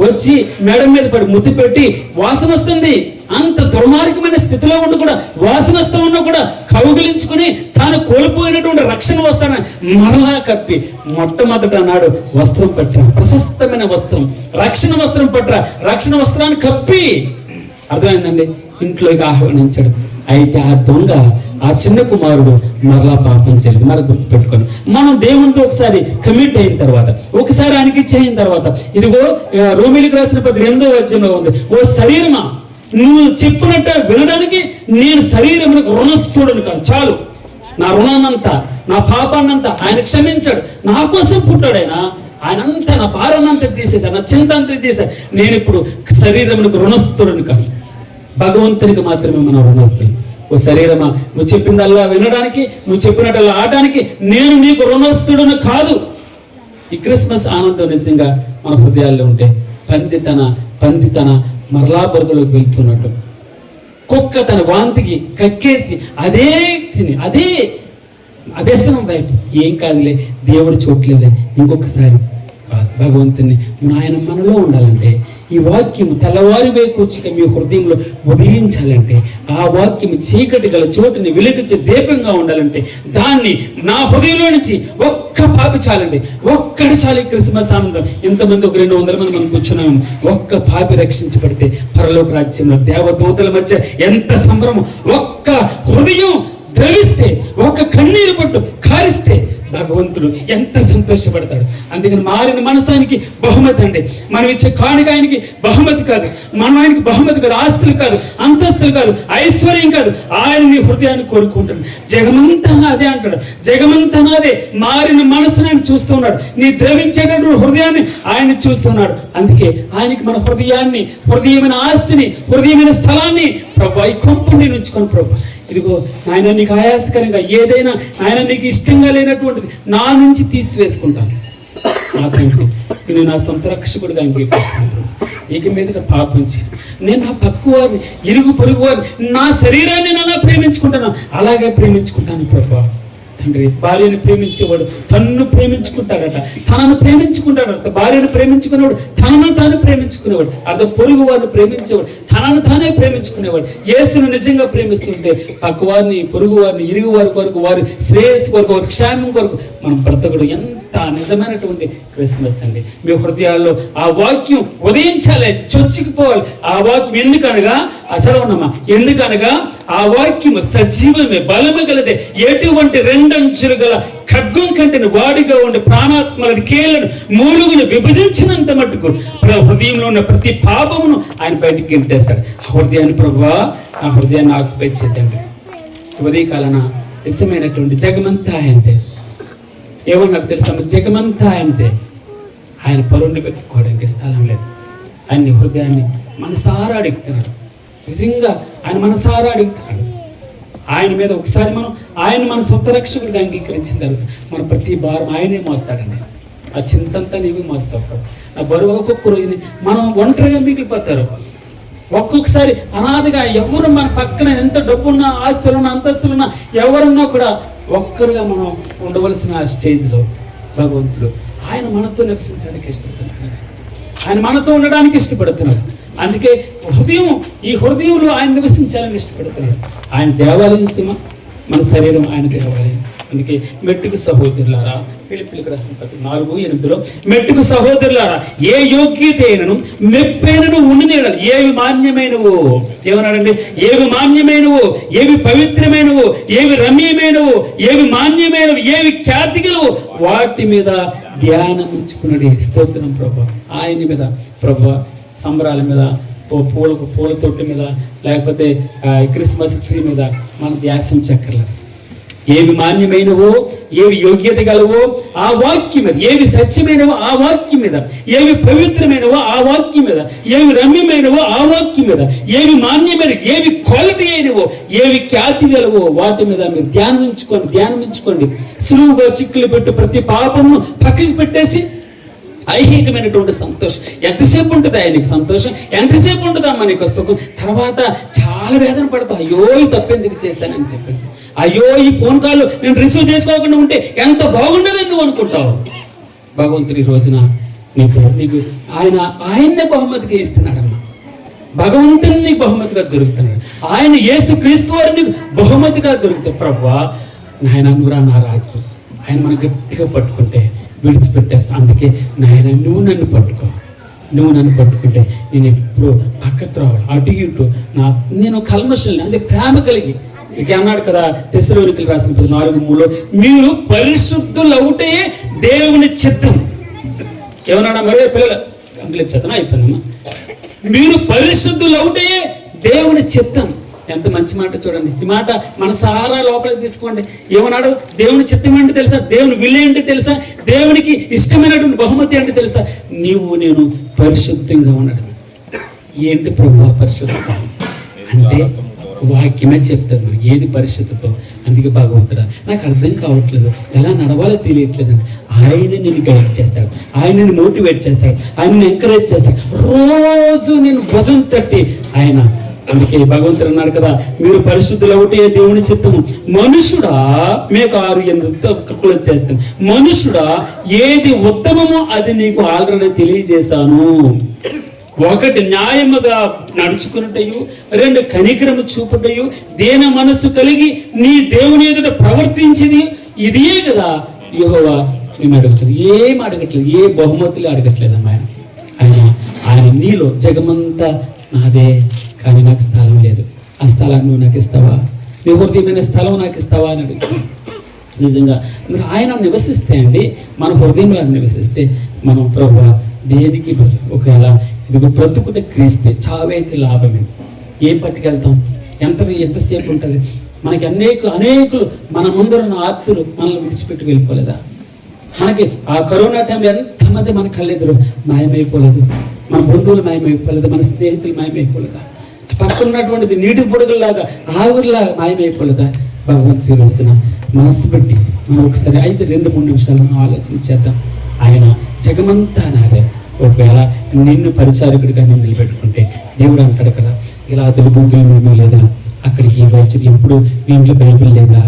వచ్చి మేడం మీద పడి ముద్దు పెట్టి వాసన వస్తుంది. అంత దుర్మార్గమైన స్థితిలో ఉండి కూడా, వాసన వస్తూ ఉన్నా కూడా కౌగిలించుకుని తాను కోల్పోయినటువంటి రక్షణ వస్త్రాన్ని మరలా కప్పి మొట్టమొదట నాడు వస్త్రం పట్ట, ప్రశస్తమైన వస్త్రం, రక్షణ వస్త్రం పట్ట, రక్షణ వస్త్రాన్ని కప్పి, అర్థమైందండి, ఇంట్లోకి ఆహ్వానించాడు. అయితే ఆ దొంగ, ఆ చిన్న కుమారుడు మరలా పాపం చేయలేదు. మరి గుర్తుపెట్టుకోండి, మనం దేవునితో ఒకసారి కమిట్ అయిన తర్వాత, ఒకసారి ఆయనకి ఇచ్చేయిన తర్వాత, ఇదిగో రోమిలికి రాసిన 8వ అధ్యాయంలో ఉంది, ఓ శరీరమా, నువ్వు చెప్పినట్టు వినడానికి నేను శరీరములకు రుణస్థుడను కాదు, చాలు, నా రుణాన్నంతా, నా పాపాన్నంతా ఆయన క్షమించాడు. నా కోసం పుట్టాడు ఆయన అంతా, నా భారాన్నంతా తీసేశాడు, నా చింత అంతా తీసేశాడు. నేను ఇప్పుడు శరీరములకు రుణస్థుడను కాదు, భగవంతునికి మాత్రమే మనం రుణస్థులు. ఓ శరీరమా, నువ్వు చెప్పిందల్లా వినడానికి, నువ్వు చెప్పినట్టల్లా ఆడడానికి నేను నీకు రుణస్థుడను కాదు. ఈ క్రిస్మస్ ఆనందం నిజంగా మన హృదయాల్లో ఉంటే పందితన మరలా బురదలోకి వెళ్తున్నట్టు, కుక్క తన వాంతికి కక్కేసి అదే తిని అదే అభ్యసనం వైపు, ఏం కాదులే, దేవుడు చూడలేదే, ఇంకొకసారి కాదు. భగవంతుని ఆయన మనలో ఉండాలంటే, ఈ వాక్యం తెల్లవారి వేకూర్చిక మీ హృదయంలో ఉదయించాలంటే, ఆ వాక్యం చీకటి గల చోటుని వెలిగించే దీపంగా ఉండాలంటే, దాన్ని నా హృదయంలో నుంచి ఒక్క పాపి చాలండి, ఒక్కటి చాలు. ఈ క్రిస్మస్ ఆనందం, ఇంతమంది ఒక 200 మంది మనం కూర్చున్నాము, ఒక్క పాపి రక్షించబడితే పరలోక రాజ్యంలో దేవదూతల మధ్య ఎంత సంభ్రమం. ఒక్క హృదయం ద్రవిస్తే, ఒక్క కన్నీరు పట్టు కారిస్తే భగవంతుడు ఎంత సంతోషపడతాడు. అందుకని మారిన మనసానికి బహుమతి అండి, మనం ఇచ్చే కానుక ఆయనకి బహుమతి కాదు, మనం ఆయనకి బహుమతి కాదు, ఆస్తులు కాదు, అంతస్తులు కాదు, ఐశ్వర్యం కాదు, ఆయన నీ హృదయాన్ని కోరుకుంటాడు. జగమంతా అదే అంటాడు, జగమంతా అదే. మారిన మనసుని ఆయన చూస్తూ ఉన్నాడు, నీ ద్రవించేటటువంటి హృదయాన్ని ఆయన చూస్తున్నాడు. అందుకే ఆయనకి మన హృదయాన్ని, హృదయమైన ఆస్తిని, హృదయమైన స్థలాన్ని ప్రభు ఈ కొంపుని ఉంచుకొని, ప్రభు ఇదిగో నాయన, నీకు ఆయాసకరంగా ఏదైనా, ఆయన నీకు ఇష్టంగా లేనటువంటిది నా నుంచి తీసివేసుకుంటాను, నా తండ్రి నేను నా సొంత రక్షకుడిగా అంగీకరిస్తాను. ఇక మీదట పాపించి నేను నా పక్కు వారిని, ఇరుగు పొరుగు వారిని, నా శరీరాన్ని అలా ప్రేమించుకుంటాను, అలాగే ప్రేమించుకుంటాను ప్రభా. తండ్రి, భార్యను ప్రేమించేవాడు తన్ను ప్రేమించుకుంటాడట, తనను ప్రేమించుకుంటాడట. భార్యను ప్రేమించుకునేవాడు తనను తాను ప్రేమించుకునేవాడు. అర్థం, పొరుగు వారిని ప్రేమించేవాడు తనను తానే ప్రేమించుకునేవాడు. యేసును నిజంగా ప్రేమిస్తుంటే పక్కవారిని, పొరుగు వారిని, ఇరుగు వారి కొరకు, వారి శ్రేయస్సు కొరకు, వారి క్షేమం కొరకు మనం బ్రతకడు ఎంత నిజమైనటువంటి క్రిస్మస్ అండి. మీ హృదయాల్లో ఆ వాక్యం ఉదయించాలి, చొచ్చుకుపోవాలి. ఆ వాక్యం ఎందుకనగా, చదవనమ్మా, ఎందుకనగా ఆ వాక్యం సజీవమే, బలము గలదే, ఎటువంటి 2 అంచులు గల ఖడ్గం కంటే వాడిగా ఉండి ప్రాణాత్మలను, కీళ్లను, మూలుగును విభజించినంత మట్టుకు హృదయంలో ఉన్న ప్రతి పాపమును ఆయన బయటికి గెంటేస్తాడు. ఆ హృదయాన్ని ప్రభువా, ఆ హృదయాన్ని ఆకుపై చేద్దండి. ఉదయకాలన ఇష్టమైనటువంటి జగమంతా ఆయనదే. ఏమన్నారు తెలుసా, జగమంతా ఆయనదే. ఆయన పరుణ్ణి పెట్టుకోవడానికి స్థలం లేదు. ఆయన హృదయాన్ని మనసారా అడుగుతున్నాడు, నిజంగా ఆయన మనసారా అడుగుతున్నాడు. ఆయన మీద ఒకసారి మనం ఆయన మన సొంత రక్షకుడిగా అంగీకరించిన తర్వాత మన ప్రతి భారం ఆయనే మోస్తాడండి. ఆ చింతంతా నీవే మోస్తావు. ఆ బరువు ఒక్కొక్క రోజుని మనం ఒంటరిగా మిగిలిపోతారు. ఒక్కొక్కసారి అనాథగా ఎవరు మన పక్కన ఎంత డబ్బున్నా, ఆస్తులున్నా, అంతస్తులున్నా, ఎవరున్నా కూడా ఒక్కరుగా మనం ఉండవలసిన ఆ స్టేజ్లో భగవంతుడు ఆయన మనతో నివసించడానికి ఇష్టపడుతున్నాడు, ఆయన మనతో ఉండడానికి ఇష్టపడుతున్నాడు. అందుకే ఈ హృదయంలో ఆయన నివసించాలని ఇష్టపడుతున్నాడు. ఆయన దేవాలయం సీమ, మన శరీరం ఆయన దేవాలయం. అందుకే మెట్టుకు సహోదరులారా, ఫిలిప్పీయులకు రాసిన పత్రిక 4:8 మెట్టుకు సహోదరులారా, ఏ యోగ్యత అయినను మెప్పైనను ఉండినేడాలి, ఏవి మాన్యమైనవో, ఏమన్నాడండి? ఏవి మాన్యమైనవో, ఏవి పవిత్రమైనవో, ఏవి రమ్యమైనవో, ఏవి మాన్యమైనవి, ఏవి ఖ్యాతిగలవో వాటి మీద ధ్యానం ఉంచుకున్నాడు. స్తోత్రం ప్రభా. ఆయన మీద ప్రభా, సంబరాల మీద, పూల తొట్టి మీద, లేకపోతే క్రిస్మస్ ట్రీ మీద మనం ధ్యాసించక్కర్లేదు. ఏవి మాన్యమైనవో, ఏవి యోగ్యత గలవో ఆ వాక్యం మీద, ఏవి సత్యమైనవో ఆ వాక్యం మీద, ఏవి పవిత్రమైనవో ఆ వాక్యం మీద, ఏవి రమ్యమైనవో ఆ వాక్యం మీద, ఏవి మాన్యమైన, ఏవి క్వాలిటీ అయినవో, ఏవి ఖ్యాతి గలవో వాటి మీద మీరు ధ్యానించుకోండి. సులువుగా చిక్కులు పెట్టు ప్రతి పాపమును పక్కకి పెట్టేసి ఐహికమైనటువంటి సంతోషం. ఎంతసేపు ఉంటుంది ఆయనకి సంతోషం? ఎంతసేపు ఉంటుంది అమ్మ నీకు సుఖం? తర్వాత చాలా వేదన పడతావు, అయ్యో ఈ తప్పెందుకు చేశానని చెప్పేసి, అయ్యో ఈ ఫోన్ కాల్ నేను రిసీవ్ చేసుకోకుండా ఉంటే ఎంత బాగుండదని నువ్వు అనుకుంటావు. భగవంతుడి రోజున నీకు ఆయన్నే బహుమతిగా ఇస్తున్నాడమ్మా. భగవంతుని నీకు బహుమతిగా దొరుకుతున్నాడు. ఆయన యేసు క్రీస్తు వారు నీకు బహుమతిగా దొరుకుతాడు. ప్రభువా నాయన నువ్వురా నా రాజు. ఆయన మనం గట్టిగా పట్టుకుంటే విడిచిపెట్టేస్తా. అందుకే నాయన నువ్వు నన్ను పట్టుకుంటే నేను ఎప్పుడు పక్కకు రావాలి, అటు ఇటు నేను కల్మషల్ని, అంటే ప్రేమ కలిగి. ఇక అన్నాడు కదా తెస్సలోనికీయులకు రాసిన 4:3 మీరు పరిశుద్ధులవుటే దేవుని చిత్తం. ఏమన్నాడా? మరే పిల్లలు కంప్లీట్ చేతనా అయిపోయిందమ్మా. మీరు పరిశుద్ధులవుటే దేవుని చిత్తం. ఎంత మంచి మాట చూడండి. ఈ మాట మన సారా లోపలికి తీసుకోండి. ఏమన్నాడు? దేవుని చిత్తం ఏంటి తెలుసా? దేవుని విల్ ఏంటి తెలుసా? దేవునికి ఇష్టమైనటువంటి బహుమతి ఏంటి తెలుసా? నేను పరిశుద్ధంగా ఉండడం. ఏంటి ప్రభు పరిశుద్ధత అంటే? వాక్యమే చెప్తారు మనకి ఏది పరిశుద్ధతో. అందుకే భగవంతుడా నాకు అర్థం కావట్లేదు, ఎలా నడవాలో తెలియట్లేదండి. ఆయన నిన్ను గైడ్ చేస్తాడు, ఆయన నిన్ను మోటివేట్ చేస్తాడు, ఆయన నిన్ను ఎంకరేజ్ చేస్తాడు. రోజు నేను భుజం తట్టి ఆయన. అందుకే భగవంతుడు అన్నాడు కదా, మీరు పరిశుద్ధులు ఒకటే దేవుని చిత్తము. మనుషుడా మీకు 6-8 చేస్తాను. మనుషుడా ఏది ఉత్తమమో అది నీకు ఆల్రెడీ తెలియజేశాను. 1 న్యాయముగా నడుచుకున్నటయు, 2 కనికరము చూపుటయు, దేన మనస్సు కలిగి నీ దేవుని ఎదుట ప్రవర్తించింది ఇదే కదా యెహోవా నేను అడుగుతుంది. ఏం అడగట్లేదు, ఏ బహుమతులు అడగట్లేదు అమ్మ. ఆయన నీలో జగమంతా నాదే, కానీ నాకు స్థలం లేదు. ఆ స్థలాన్ని నువ్వు నాకు ఇస్తావా? నీ హృదయమైన స్థలం నాకు ఇస్తావా అని అడుగు. నిజంగా మీరు ఆయన నివసిస్తే అండి, మన హృదయంలో నివసిస్తే మనం ప్రభువా దేనికి బ్రతుకు, ఒకవేళ ఇదిగో బ్రతుకుంటే క్రీస్తే, చావైతే లాభమే. ఏం పట్టుకెళ్తాం? ఎంతసేపు ఉంటుంది? మనకి అనేకులు మన ముందరున్న ఆప్తులు మనల్ని విడిచిపెట్టి వెళ్ళిపోలేదా? మనకి ఆ కరోనా టైంలో ఎంతమంది మన కళ్ళెదురు మాయమైపోలేదు, మన బంధువులు మాయమైపోలేదు, మన స్నేహితులు మాయమైపోలేదా? పక్కన్నటువంటిది నీటి పొడుగులాగా ఆవిరిలాగా మాయమైపోలేదా? భగవంతుడి రోజున మనస్సు బట్టి మనం ఒకసారి 2-3 నిమిషాలు మనం ఆలోచన చేద్దాం. ఆయన జగమంతా నాదే. ఒకవేళ నిన్ను పరిచారకుడిగా నేను నిలబెట్టుకుంటే దేవుడు అంటాడు కదా, ఇలా తెలుగులో మేము లేదా, అక్కడికి వైద్యుడు ఎప్పుడు మీ ఇంట్లో బైబిల్ లేదా,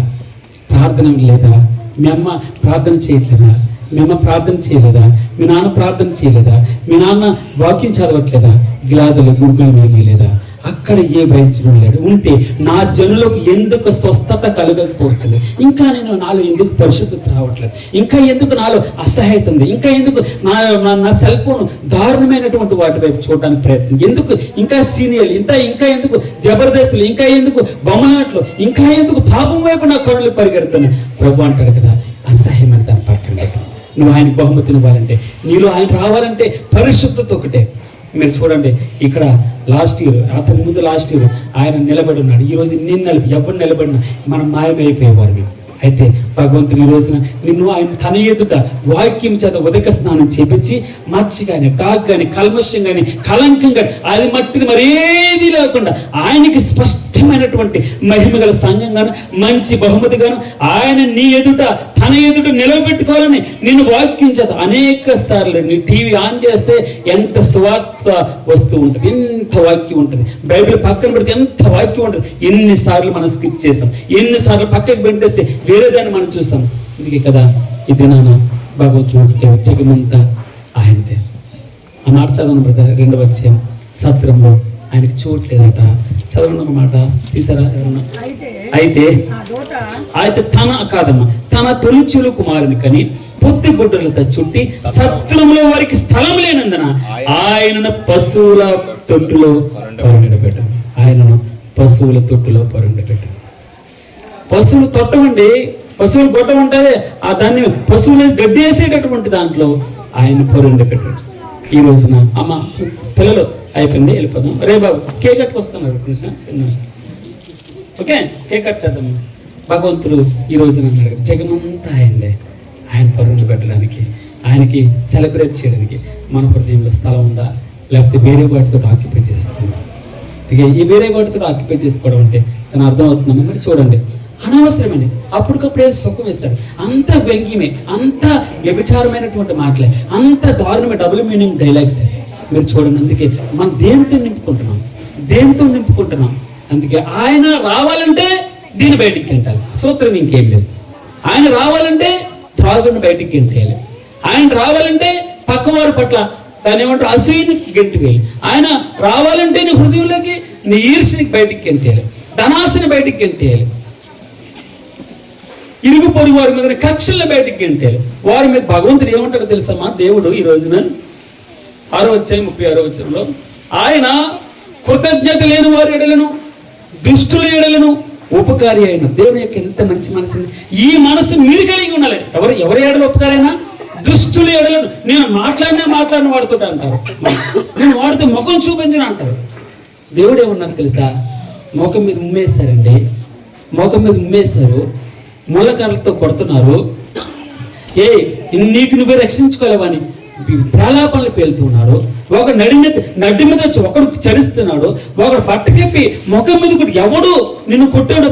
ప్రార్థన లేదా, మీ అమ్మ ప్రార్థన చేయట్లేదా, మీ అమ్మ ప్రార్థన చేయలేదా, మీ నాన్న ప్రార్థన చేయలేదా, మీ నాన్న వాక్యం చదవట్లేదా, గిలాదులు గుంకులు మేము లేదా, అక్కడ ఏ వైద్యుడు లేడు. ఉంటే నా జనులకు ఎందుకు స్వస్థత కలగకపోవచ్చు? ఇంకా నాలో ఎందుకు పరిశుద్ధత రావట్లేదు? ఇంకా ఎందుకు నాలో అసహాయత ఉంది? ఇంకా ఎందుకు నా సెల్ ఫోన్ దారుణమైనటువంటి వాటి వైపు చూడడానికి ప్రయత్నం ఎందుకు? ఇంకా సీనియర్లు ఇంకా ఎందుకు జబర్దస్తులు, ఇంకా ఎందుకు బొమ్మలాట్లు, ఇంకా ఎందుకు పాపం వైపు నా కళ్ళు పరిగెడుతున్నాయి? ప్రభు అంటాడు కదా, అసహ్యమైన దాన్ని పక్కన పెట్టు. నువ్వు ఆయన బహుమతిని ఇవ్వాలంటే, నీలో ఆయన రావాలంటే పరిశుద్ధత ఒకటే. మీరు చూడండి, ఇక్కడ లాస్ట్ ఇయర్, అంతకుముందు లాస్ట్ ఇయర్ ఆయన నిలబడి ఉన్నాడు. ఈరోజు ఎవరు నిలబడినా మనం మాయమైపోయేవారు. అయితే భగవంతుడు ఈ రోజున నిన్ను ఆయన తన ఎదుట వాక్యం చేత ఉదక స్నానం చేపించి మచ్చి కానీ, డాగ్ కానీ, కల్మషం కానీ, కలంకం కానీ అది మట్టిది మరేది లేకుండా ఆయనకి స్పష్టమైనటువంటి మహిమగల సంఘంగాను, మంచి బహుమతిగాను ఆయన నీ ఎదుట తన ఎదుట నిలబెట్టుకోవాలని నిన్ను వాక్యం చేత అనేక సార్లు నీ టీవీ ఆన్ చేస్తే ఎంత స్వార్థ వస్తూ ఉంటుంది, ఎంత వాక్యం ఉంటుంది. బైబిల్ పక్కన పెడితే ఎంత వాక్యం ఉంటుంది. ఎన్నిసార్లు మనం స్కిప్ చేసాం, ఎన్నిసార్లు పక్కకు పెట్టేస్తే వేరే దాన్ని మనం చూస్తాం. అందుకే కదా ఇది నాన్న భగవంతుడు జగమంతా ఆయనదే. ఆ మాట చదవను బ్రదర్, 2వ అధ్యాయం 7 ఆయనకి చోట్లేదట, చదవండి ఒక మాట తీసారా ఎవరన్నా? అయితే అయితే ఆ దూత అయితే తన తొలిచులు కుమారుని కని పొత్తి గుడ్డలతో చుట్టి సత్రములో వారికి స్థలం లేనందున ఆయనను పశువుల తొట్టులో పరుండబెట్టాను. ఆయనను పశువుల తొట్టులో పరుండబెట్టాను. పశువులు తొట్టమండి, పశువులు గొట్టం అంటే ఆ దాన్ని పశువులు గడ్డి వేసేటటువంటి దాంట్లో ఆయన పరుండబెట్టాడు. ఈ రోజున అమ్మ పిల్లలు అయిపోయింది, వెళ్ళిపోదాం. రే బాబు కేక్ కట్టుకొస్తున్నారు కృష్ణ, ఓకే కేక్ కట్ చేద్దాం. భగవంతుడు ఈ రోజున అన్నాడు జగమంతా ఆయనదే. ఆయన పరువులు పెట్టడానికి, ఆయనకి సెలబ్రేట్ చేయడానికి మన హృదయంలో స్థలం ఉందా, లేకపోతే వేరే వాటితో ఆక్యుపై చేసుకుందాం. ఈ వేరే వాటితో ఆక్యుపై చేసుకోవడం అంటే దాని అర్థం అవుతుందమ్మా. మరి చూడండి, అనవసరమైన అప్పటికప్పుడే సుఖం ఇస్తారు. అంత వ్యంగ్యమే, అంత వ్యభిచారమైనటువంటి మాటలే, అంత దారుణమైన డబుల్ మీనింగ్ డైలాగ్స్ మీరు చూడండి. అందుకే మనం దేంతో నింపుకుంటున్నాం. అందుకే ఆయన రావాలంటే దీన్ని బయటికి గెంటాలి, సూత్రం ఇంకేం లేదు. ఆయన రావాలంటే త్రాగుని బయటికి గెంటేయాలి. ఆయన రావాలంటే పక్కవారి పట్ల దాని ఏమంటారు అసూయని గెంటి వేయాలి. ఆయన రావాలంటే నీ హృదయంలోకి నీ ఈర్ష్యని బయటికి గెంటేయాలి, ధనాశని బయటికి గెంటేయాలి, ఇరుగు పొరుగు వారి మీద కక్షలను బయటికి గెంటేయాలి. వారి మీద భగవంతుడు ఏమంటాడో తెలుసమ్మా? దేవుడు ఈ రోజున 6వ అధ్యాయం 36వ వచనంలో ఆయన కృతజ్ఞత లేని వారి ఎడలను, దుష్టుల ఎడలను ఉపకారి అయిన దేవుని యొక్క ఎంత మంచి మనసు. ఈ మనసు మీరు కలిగి ఉండాలి. ఎవరి ఎడలు ఉపకారైనా? దుష్టుల ఎడలను. నేను మాట్లాడిన వాడుతూ అంటారు, నేను వాడితో ముఖం చూపించిన అంటారు. దేవుడు ఏమన్నారు తెలుసా? ముఖం మీద ఉమ్మేశారండి, ముఖం మీద ఉమ్మేశారు, మూలకాలతో కొడుతున్నారు. నీకు నువ్వే రక్షించుకోలేవని ప్రలాపనలు పేలుతున్నాడు. ఒక నడ్డి మీద వచ్చి ఒకడు చరిస్తున్నాడు, ఒకడు పట్టకెప్పి ముఖం మీద కొట్టి ఎవడు నిన్ను కొట్టాడు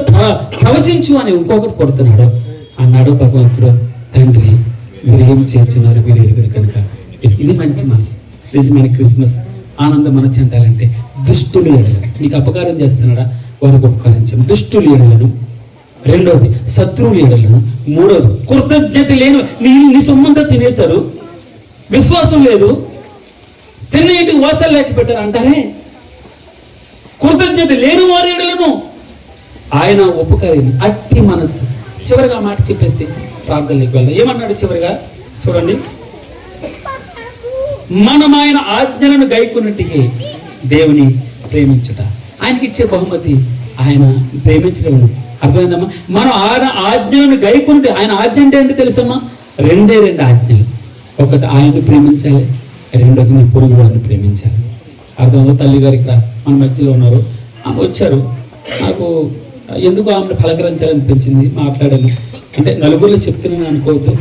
ప్రవచించు అని ఇంకొకటి కొడుతున్నాడు. అన్నాడు భగవంతుడు, తండ్రి మీరు ఏం చేస్తున్నారు మీరు ఎరుగురు కనుక. ఇది మంచి మనసు. నిజమైన క్రిస్మస్ ఆనందం మనం చెందాలంటే దుష్టులు ఎడలను, నీకు అపకారం చేస్తున్నాడా వారికి ఉపకారం చేయాలి. దుష్టులు ఎడలను, రెండోది శత్రువులు ఎడలను, మూడోది కృతజ్ఞత లేని నీ సొమ్మంతా తినేశారు, విశ్వాసం లేదు, తిన్న ఇంటికి వాసాలు లేక పెట్టారు అంటారే. కృతజ్ఞత లేని వారి ఎడలను ఆయన ఉపకారం. అట్టి మనసు. చివరిగా మాట చెప్పేసి ప్రార్థనలోకి వెళ్దాం. ఏమన్నాడు చివరిగా చూడండి, మనం ఆయన ఆజ్ఞలను గైకొన్నట్టుగా దేవుని ప్రేమించుట. ఆయనకి ఇచ్చే బహుమతి ఆయన ప్రేమించడం. అర్థమైందమ్మా? మనం ఆయన ఆజ్ఞలను గైకొన్నట్టు. ఆయన ఆజ్ఞ అంటే ఏంటి తెలుసమ్మా? రెండు ఆజ్ఞలు. ఒకటి ఆయన్ని ప్రేమించాలి, రెండోది నీ పొరుగు వారిని ప్రేమించాలి. అర్థమైందో? తల్లి గారు ఇక్కడ మన మధ్యలో ఉన్నారు, ఆమె వచ్చారు. నాకు ఎందుకు ఆమెను పలకరించాలనిపించింది, మాట్లాడాను. అంటే నలుగురిలో చెప్తున్నాను అనుకోవద్దు.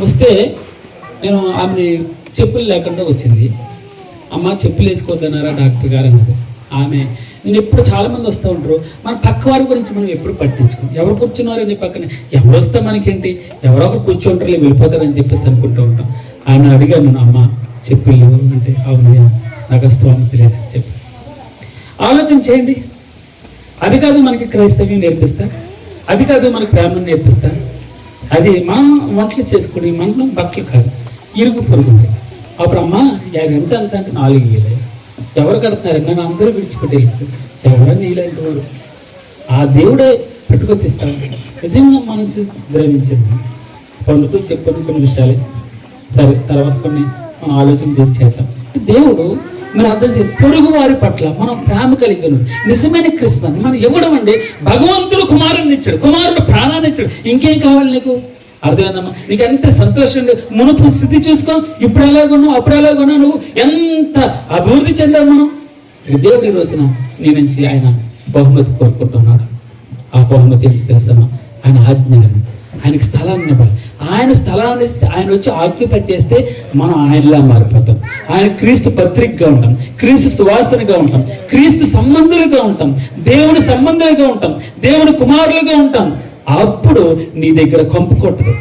వస్తే నేను ఆమెని చెప్పులు లేకుండా వచ్చింది. అమ్మ చెప్పులు వేసుకోవద్దన్నారా డాక్టర్ గారు అన్నది. ఆమె నేను ఎప్పుడు చాలామంది వస్తూ ఉంటారు, మన పక్క వారి గురించి మనం ఎప్పుడు పట్టించుకోం. ఎవరు కూర్చున్నారు నీ పక్కన, ఎవరు వస్తే మనకేంటి, ఎవరో ఒకరు కూర్చుంటారు వెళ్ళిపోతారని చెప్పేసి అనుకుంటూ ఉంటాం. ఆయన అడిగాను నేను, అమ్మ చెప్పులు అంటే అవునయ్యా నాకు స్తోమత లేదని చెప్పి. ఆలోచన చేయండి. అది కాదు మనకి క్రైస్తవ్యం నేర్పిస్తా, అది కాదు మనకి ప్రేమను నేర్పిస్తా. అది మనం వంటలు చేసుకుని మనం బట్టలు కాదు, ఇరుగు పొరుగు. అప్పుడు అమ్మ ఎంత అంత అంటే 4,000. ఎవరు కడుతున్నారు? నన్ను అందరూ విడిచిపెట్టి ఎవరో నీలాంటి వారు ఆ దేవుడే పెట్టుకొచ్చిస్తాను. నిజంగా మనసు ద్రవించింది. పండుతూ చెప్పని కొన్ని విషయాలే, సరే తర్వాత కొన్ని మనం ఆలోచన చేసి చేద్దాం. దేవుడు మనం అర్థం చేయాలి, పొరుగు వారి పట్ల మనం ప్రేమ కలిగి ఉన్నాం. నిజమైన క్రిస్మస్ మనం ఇవ్వడం అండి. భగవంతుడు కుమారుని ఇచ్చాడు, కుమారుడు ప్రాణాన్ని ఇచ్చాడు. ఇంకేం కావాలి నీకు? అర్థమైందమ్మా? నీకు ఎంత సంతోషం. మునుపు స్థితి చూసుకో, ఇప్పుడు ఎలాగున్నావు, అప్పుడు ఎలాగున్నావు, నువ్వు ఎంత అభివృద్ధి చెందావు. మనం దేవుడి రోజున నీ నుంచి ఆయన బహుమతి కోరుకుంటున్నాడు. ఆ బహుమతి ఏంటి తెలుసమ్మా? ఆయన ఆజ్ఞలను, ఆయనకి స్థలాన్ని ఇవ్వాలి. ఆయన స్థలాన్ని ఇస్తే, ఆయన వచ్చి ఆక్యుపై చేస్తే మనం ఆయనలా మారిపోతాం. ఆయన క్రీస్తు పత్రికగా ఉంటాం, క్రీస్తు సువాసనగా ఉంటాం, క్రీస్తు సంబంధులుగా ఉంటాం, దేవుని సంబంధులుగా ఉంటాం, దేవుని కుమారులుగా ఉంటాం. అప్పుడు నీ దగ్గర కంపు కొట్టదు,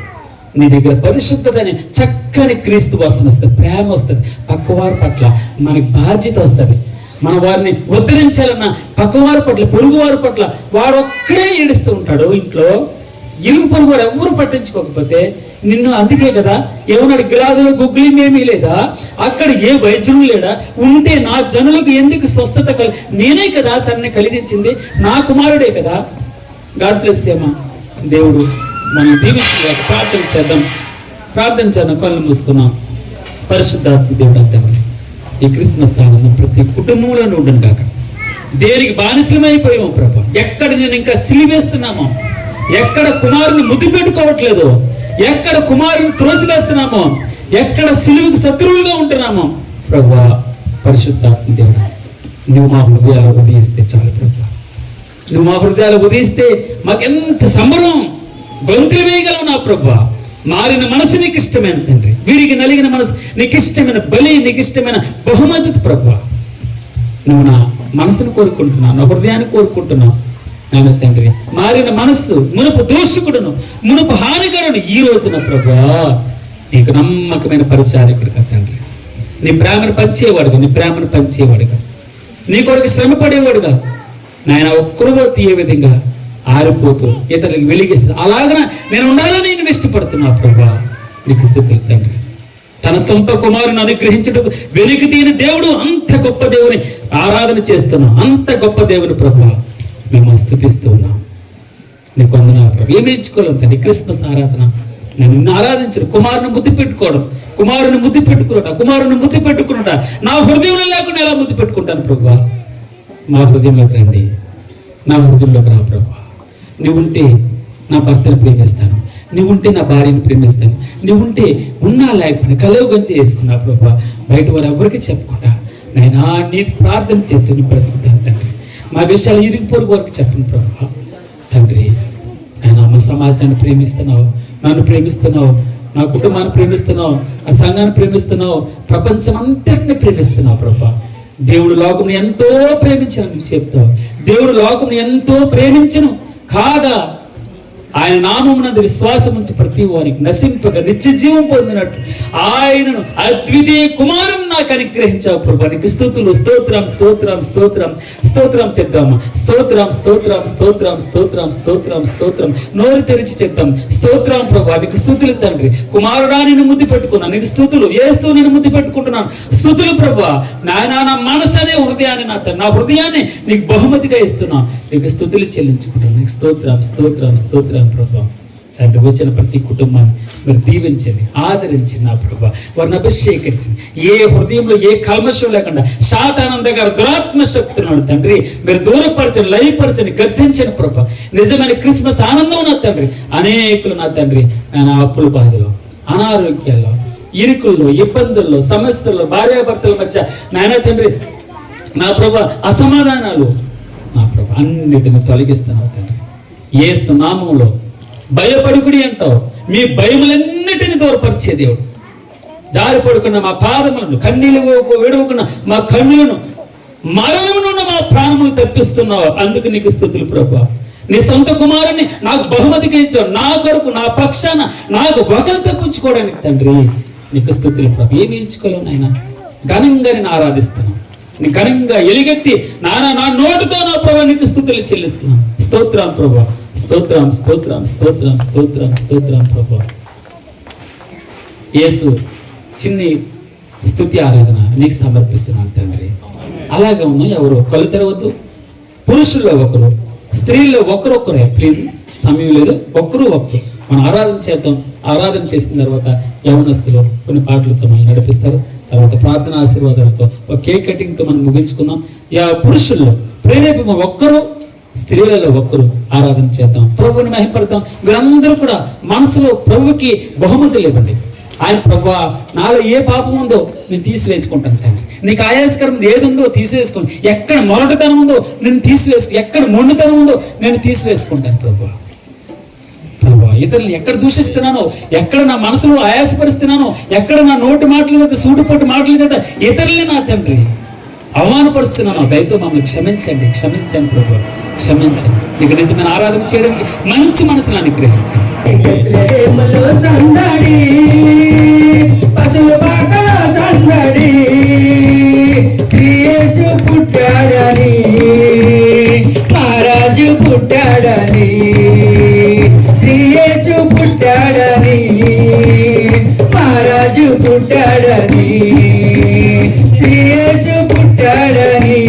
నీ దగ్గర పరిశుద్ధత అనే చక్కని క్రీస్తు వాసన వస్తుంది, ప్రేమ వస్తుంది. పక్కవారి పట్ల మనకి బాధ్యత వస్తుంది. మనం వారిని ఉద్ధరించాలన్న పక్కవారి పట్ల, పొరుగువారి పట్ల వాడు ఒక్కడే ఏడుస్తూ ఉంటాడు ఇంట్లో, ఇరుగు పొరుగు వారు ఎవరు పట్టించుకోకపోతే నిన్ను, అందుకే కదా ఏమన్నాడు, గిలాదులో గుగ్గులేమీ లేదా, అక్కడ ఏ వైద్యుడు లేడా, ఉంటే నా జనులకు ఎందుకు స్వస్థత నేనే కదా తనని కలిగించింది, నా కుమారుడే కదా. గాడ్ బ్లెస్ ఏమా. దేవుడు మనం దీవించగా ప్రార్థన చేద్దాం, కళ్ళు మూసుకున్నాం. పరిశుద్ధాత్మ దేవుడు అంతా ఈ క్రిస్మస్ ఆనందం ప్రతి కుటుంబంలో ఉండను కాక. దేనికి బానిసలమైపోయాము ప్రభా, ఎక్కడ నేను ఇంకా సిలివేస్తున్నామో, ఎక్కడ కుమారుని ముద్దు పెట్టుకోవట్లేదు, ఎక్కడ కుమారుని త్రోసివేస్తున్నామో, ఎక్కడ సిలువకు శత్రువులుగా ఉంటున్నామో ప్రభా, పరిశుద్ధాత్మ దేవుడు నువ్వు మా హృదయాలు ఉదయిస్తే చాలు ప్రభా. నువ్వు మా హృదయాలు ఉదయిస్తే మాకెంత సంబరం, గొంతులు వేయగలవు నా ప్రభా. మారిన మనసు నీకు ఇష్టమైన తండ్రి, వీడికి నలిగిన మనసు నీకు ఇష్టమైన బలి, నీకు ఇష్టమైన బహుమతి ప్రభా. నువ్వు నా మనసును కోరుకుంటున్నావు, నా హృదయాన్ని కోరుకుంటున్నావు నాయన తండ్రి. మారిన మనస్సు, మునుపు దోషకుడును, మునుపు హానికరుడు, ఈ రోజున ప్రభా నీకు నమ్మకమైన పరిచారకుడుగా తండ్రి, నీ ప్రేమను పంచేవాడుగా, నీ ప్రేమను పంచేవాడుగా, నీ కొరకు శ్రమ పడేవాడుగా నాయన. ఒక్కరువతి ఏ విధంగా ఆరిపోతూ ఇతరులకు వెలిగిస్తుంది, అలాగన నేను ఉండాలని నేను ఇష్టపడుతున్నా ప్రభా. నీకు స్తుతులు తండ్రి. తన సొంత కుమారుని అనుగ్రహించుటకు వెలికి తీని దేవుడు, అంత గొప్ప దేవుని ఆరాధన చేస్తున్నాం, అంత గొప్ప దేవుని ప్రభా మేము స్తుతిస్తూ ఉన్నాం. నీకు వందనాలు ప్రభు. ఏమి ఇచ్చుకోలేం తండ్రి, క్రిస్మస్ ఆరాధన నేను నిన్ను ఆరాధించను, కుమారుని ముద్దు పెట్టుకోవడం, కుమారుని ముద్దు పెట్టుకున్నట నా హృదయంలో లేకుండా ఎలా ముద్దు పెట్టుకుంటాను ప్రభా. మా హృదయంలోకి రండి, నా హృదయంలోకి రా ప్రభా. నువ్వుంటే నా భర్తను ప్రేమిస్తాను, నువ్వుంటే నా భార్యను ప్రేమిస్తాను, నువ్వుంటే ఉన్నా లేకపోయినా కలవగంచి వేసుకున్నా ప్రభా. బయట వారు ఎవరికి చెప్పకుండా నేను నీతి ప్రార్థన చేస్తే నీ బ్రతుకుతాను తండ్రి. మా విషయాలు ఇరుగు పొరుగు వరకు చెప్పను ప్రభా. తండ్రి నేను మా సమాజాన్ని ప్రేమిస్తున్నావు, నన్ను ప్రేమిస్తున్నావు, నా కుటుంబాన్ని ప్రేమిస్తున్నావు, ఆ సంఘాన్ని ప్రేమిస్తున్నావు, ప్రపంచం అంతటిని ప్రేమిస్తున్నావు ప్రభా. దేవుడు లోకం ఎంతో ప్రేమించను చెప్తావు. దేవుడు లోకం ఎంతో ప్రేమించను కాగా ఆయన నామమునందు విశ్వాసం ఉంచి ప్రతి వారికి నశింపక నిత్య జీవం పొందినట్టు ఆయనను అద్వితీయ కుమారుని నాకు అనుగ్రహించావు ప్రభా. నీకు స్తుతులు, స్తోత్రం స్తోత్రం స్తోత్రం స్తోత్రం చెప్తాము. స్తోత్రం స్తోత్రం స్తోత్రం స్తోత్రం స్తోత్రం స్తోత్రం నోరు తెరిచి చెప్తాం. స్తోత్రం ప్రభా, నీకు స్తుతులు తండ్రి. కుమారుడా నిన్ను ముద్దు పెట్టుకున్నాను, నీకు స్తుతులు. యేసు నేను ముద్దు పెట్టుకుంటున్నాను, స్తుతులు ప్రభా. నాయనా నా మనసు అనే హృదయాన్ని నా హృదయాన్ని నీకు బహుమతిగా ఇస్తున్నాను, నీకు స్తుతులు చెల్లించుకుంటాను. నీకు స్తోత్రం స్తోత్రం స్తోత్రం ప్రభా. తండ్రి వచ్చిన ప్రతి కుటుంబాన్ని మీరు దీవించండి, ఆదరించింది నా ప్రభా, వారిని అభిషేకించింది. ఏ హృదయంలో ఏ కల్మషం లేకుండా సాతానంద గారు దురాత్మ శక్తులను తండ్రి మీరు దూరపరచండి, లయపరచండి, గద్దించండి ప్రభా. నిజమైన క్రిస్మస్ ఆనందం నా తండ్రి. అనేకులు నా తండ్రి నా అప్పుల బాధలో, అనారోగ్యాల్లో, ఇరుకుల్లో, ఇబ్బందుల్లో, సమస్యల్లో, భార్యాభర్తల మధ్య నాయన తండ్రి నా ప్రభా అసమాధానాలు నా ప్రభా అన్నిటిని తొలగిస్తున్నావు తండ్రి. యేసు నామములో భయపడుకుడి అంటావు, మీ భయములన్నిటిని దూరపరిచే దేవుడు. జారి పడుకున్న మా పాదములను, కన్నీళ్ళు విడవకున్న మా కన్నులను, మరణమునున్న మా ప్రాణములు తప్పిస్తున్నావు. అందుకు నీకు స్తుతులు ప్రభా. నీ సొంత కుమారుని నాకు బహుమతిగా ఇచ్చావు, నా కొరకు నా పక్షాన నాకు ఒకరు తప్పించుకోవడానికి తండ్రి నీకు స్తుతులు ప్రభా. ఏమి ఇచ్చుకోలేవు నాయన, ఘనంగా నేను ఆరాధిస్తున్నాను, నీ ఘనంగా ఎలిగెత్తి నానా నా నోటితో నా ప్రభా నీకు స్తుతులు చెల్లిస్తున్నాను. స్తోత్రం ప్రభా, స్తోత్రం స్తోత్రం స్తోత్రం స్తోత్రం స్తోత్రం ప్రభా. యేసు చిన్ని స్తుతి ఆరాధన నీకు సమర్పిస్తున్నాను తండ్రి. అలాగే ఉన్నాం, ఎవరు కళ్ళు తెరవద్దు. పురుషుల్లో ఒకరు, స్త్రీల్లో ఒకరొక్కరే. ప్లీజ్, సమయం లేదు, ఒక్కరు మనం ఆరాధన చేద్దాం. ఆరాధన చేసిన తర్వాత యవనస్తులు కొన్ని పాటలతో మనం నడిపిస్తారు. తర్వాత ప్రార్థన ఆశీర్వాదాలతో ఒక కేక్ కటింగ్తో మనం ముగించుకుందాం. పురుషుల్లో ప్రేరేపణ ఒక్కరు, స్త్రీలలో ఒక్కరు ఆరాధన చేద్దాం, ప్రభువుని మహిమపడతాం. మీరందరూ కూడా మనసులో ప్రభువుకి బహుమతులు ఇవ్వండి. ఆయన ప్రభు నాలో ఏ పాపం ఉందో నేను తీసివేసుకుంటాను తండ్రి. నీకు ఆయాస్కరం ఏది ఉందో తీసివేసుకోండి. ఎక్కడ మొరటతనం ఉందో నేను తీసివేసుకు, ఎక్కడ మొండితనం ఉందో నేను తీసివేసుకుంటాను ప్రభు. ఇతరులు ఎక్కడ దూషిస్తున్నానో, ఎక్కడ నా మనసులో ఆయాసపరుస్తున్నానో, ఎక్కడ నా నోటి మాటల చేత, సూటుపోటు మాటల చేత ఇతరుల్ని నా తండ్రి అవమానపరుస్తున్నాను, దయతో మమ్మల్ని క్షమించండి, క్షమించండి ప్రభు, క్షమించండి. నీకు నిజమైన ఆరాధన చేయడానికి మంచి మనసును అనుగ్రహించండి. శ్రీయేసు పుట్టాడని, మహారాజు పుట్టాడని, శ్రీ పుట్టాడని శ్రీయేసు పుట్టాడని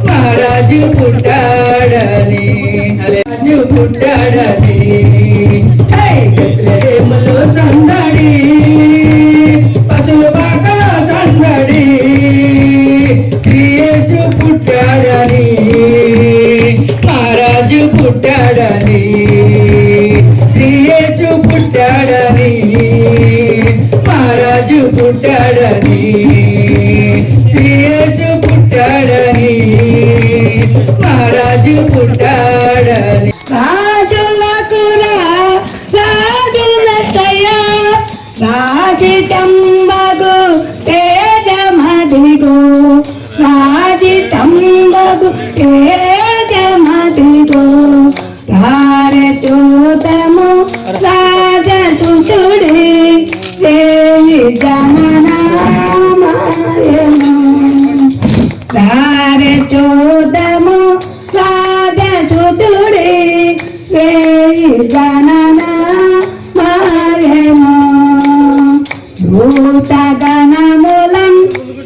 మహారాజు పుట్టాడని రాజు పుట్టాడని బెత్లెహేములో సందడి పశువు పాకలో సందడి శ్రీయేసు పుట్టాడని మహారాజు పుట్టాడని శ్రీయేసు పుట్టాడని మహారాజు పుట్టాడని శ్రీయేసు పుట్టాడని మహారాజు పుట్టాడని రాజులకు రాజులకయ్య రాజితంబగు తేజమదిగో రాజితంబగు తేజమదిగో రారే చూతము రాజసుతుడి దేవి జననామయము రారే చూతము రాజసుతుడి దేవి జననామయము భూతగణములం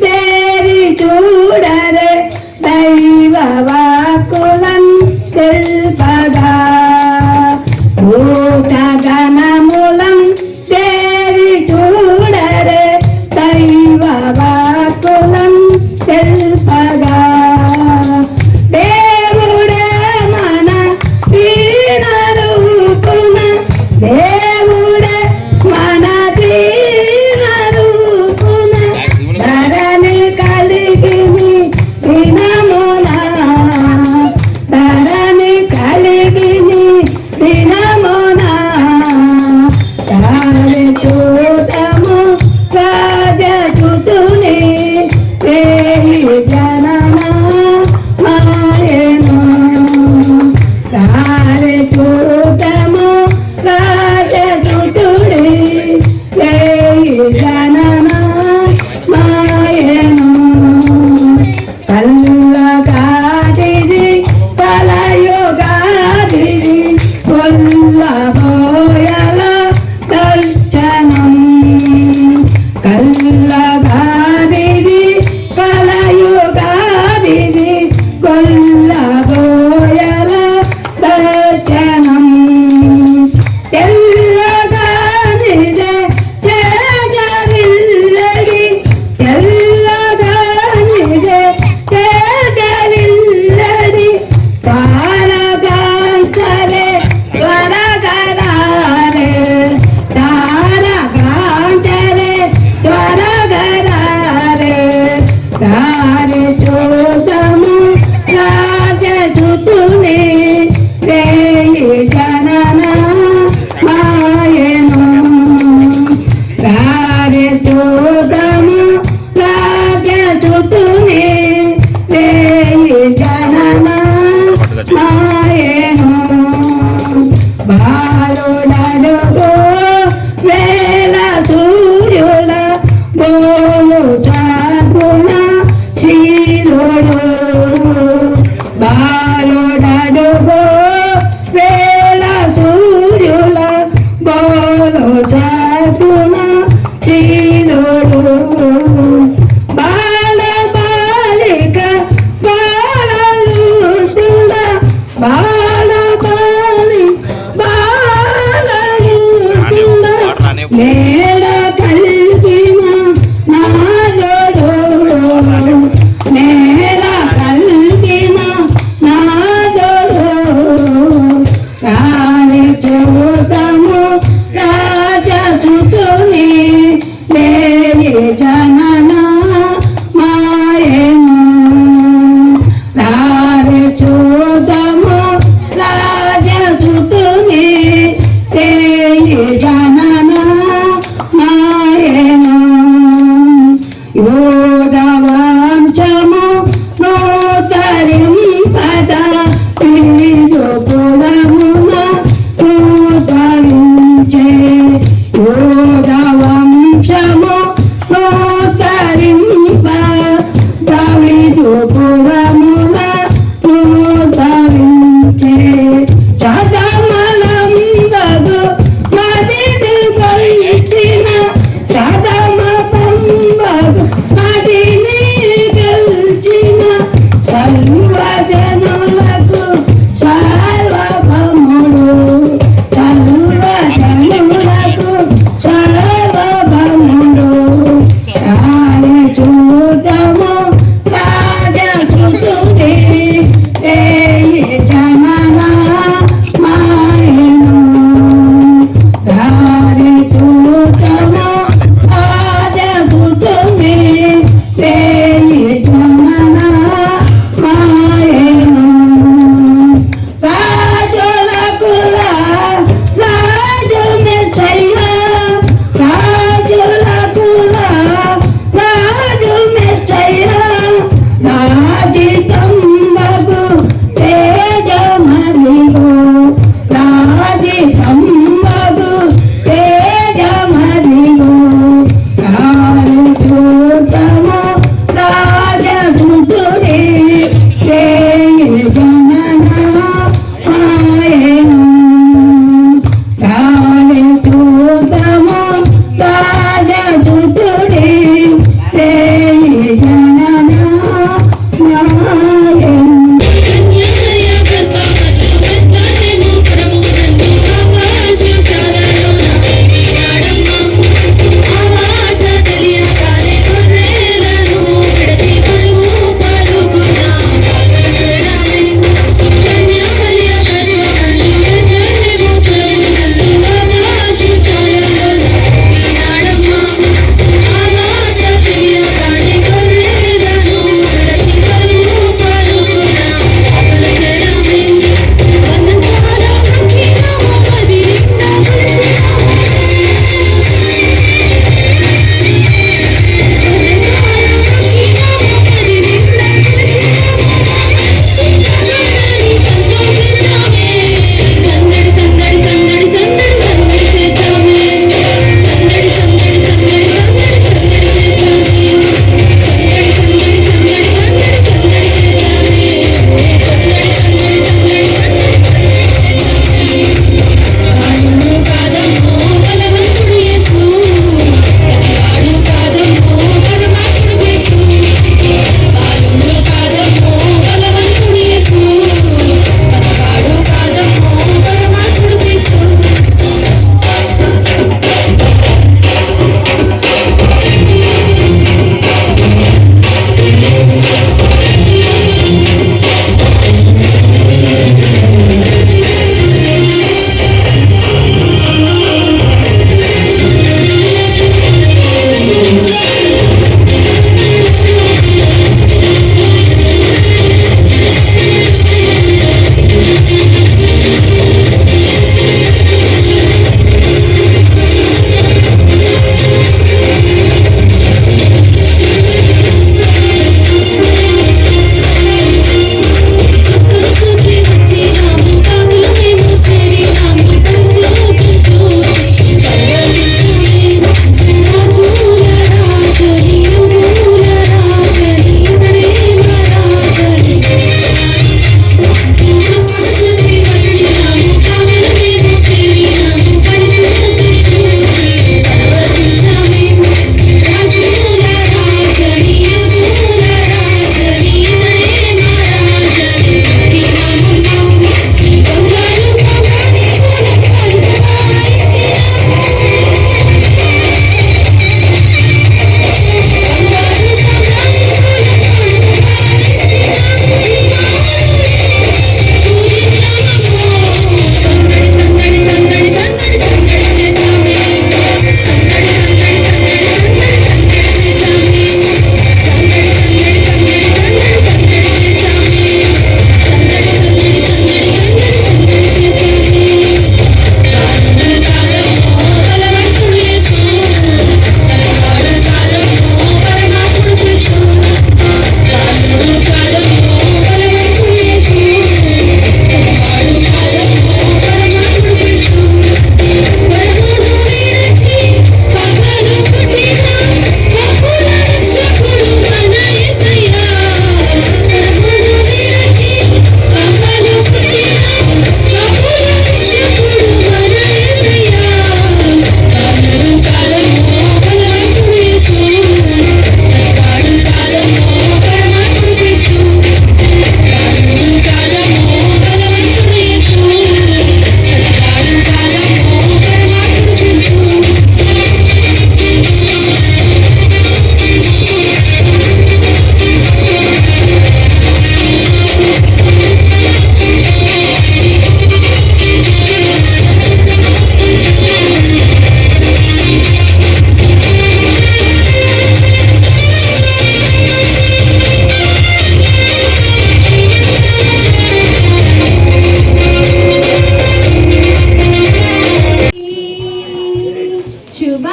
చేరి చూడరే దైవ వాక్కులం తెలుపగా భూతగణములం చేరి చూడరే దైవ వాక్కులం తెలుపగా దేవుడే మన దీన రూపున దేవుడే మన దీన రూపున ధరణి కలిగిని దినమున ధరణి కలిగిని దినమున తారి చూడము రాజసుతుని దేవి జననామయము తారి చూడము రాజసుతుడి దేవి జననామయము కల్లగాదిది కలయుగాదిది కొల్లబోయల దర్శనం కల్లగాదిది కలయుగాదిది కొల్లబోయల దర్శనం తెల్లగానిదే తేజరిల్లడి తెల్లగానిదే తేజరిల్లడి తారగాంతరే త్వరగరారే తారగాంతరే త్వరగరారే తారి చూడము రాజసుతుని దేవి జననామయము తారి చూడము రాజసుతుని దేవి జననామయము బాలుడడుగో వేల సూర్యుల బోలు చాకున శీలుడు బాలుడడుగో వేల సూర్యుల బోలు చాకున శీలుడు బాల బాలిక బాలలుతుల బాల బాలి బాలలుతుల నేల కలిగిన నాగడు నేల కలిగిన నాగడు రాని చూడము రాజసుతుని దేవి జననామయము రాని చూడము రాజసుతుని దేవి జననామయము యోగవంశము నూతరింపద ఇల్లు కులమున నూతరించే యోగవంశము నూతరింప దవిదు కులమున నూతరించే చదమలంబగు మదిని కొలిచిన చదమ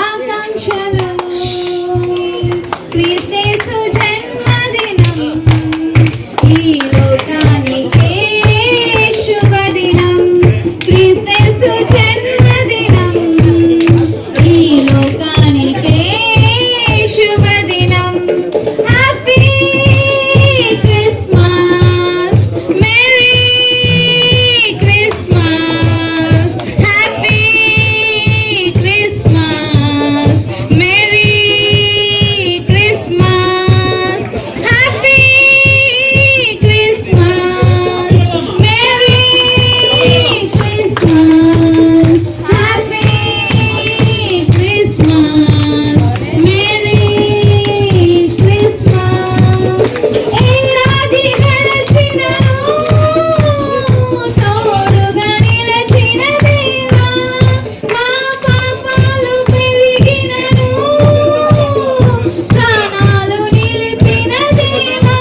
శుభాకాంక్షలు క్రీస్తేసు జన్మదినం ఈ లోకానికే శుభదినం క్రీస్తేసు జన్మదినం ఈ లోకానికే శుభదినం happy Christmas merry Christmas happy Christmas merry Christmas happy Christmas merry Christmas happy Christmas merry Christmas ఏడాది గడిచినను తోడుగా నిలచిన దేవా మా పాపాలు పెరిగినను ప్రాణాలు నిలిపిన దేవా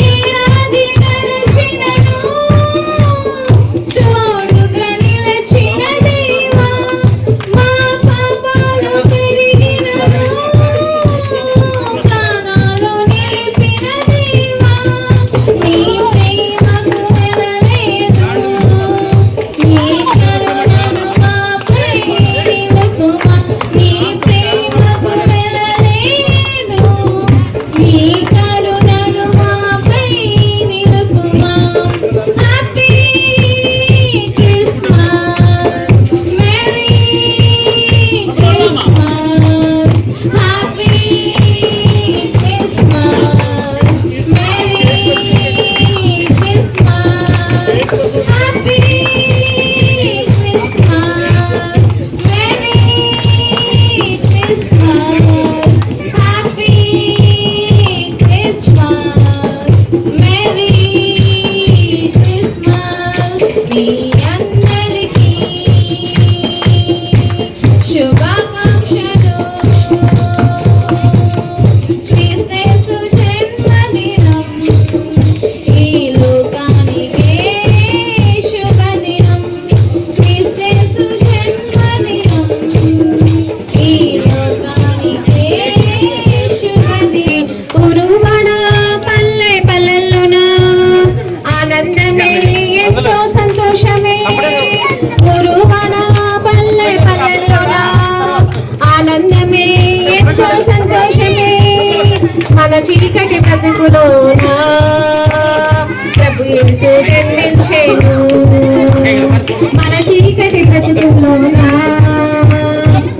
ఏడాది గడిచినను తోడుగా నిలచిన దేవా మా పాపాలు పెరిగినను ప్రాణాలు నిలిపిన దేవా నీ ప్రేమకు వెలలేదు నీ కరుణను మాపై నిలుపుమా నీ ప్రేమకు వెలలేదు నీ కరుణను మాపై నిలుపుమా happy Christmas merry Christmas happy Christmas merry Christmas happy Christmas merry Christmas happy Christmas merry Christmas మీ అందరికీ శుభాకాంక్షలు క్రీస్తేసు జన్మదినం ఈ లోకానికే శుభదినం క్రీస్తేసు జన్మదినం ఈ లోకానికే శుభదినం ఉరువన పల్లె పల్లెల్లోన ఆనందమే ఎంతో సంతోషమే ఉరువన పల్లె పల్లెల్లోన ఆనందమే ఎంతో సంతోషమే మన చీకటి బ్రతుకులోన ప్రభు యేసు జన్మించెను మన చీకటి బ్రతుకులోన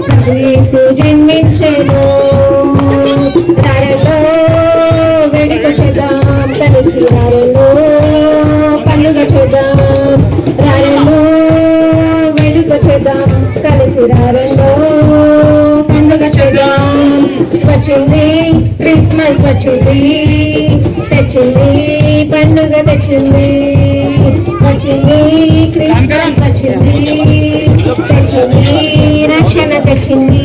ప్రభు యేసు జన్మించెను తారలో వేడుక చేద్దాం కలిసి రారలో పండుగ చేద్దాం రారలో వేడుక చేద్దాం కలిసి రారలో పండుగ చేద్దాం వచ్చింది క్రిస్మస్ వచ్చింది తెచ్చింది పండుగ తెచ్చింది వచ్చింది క్రిస్మస్ వచ్చింది తెచ్చింది రక్షణ తెచ్చింది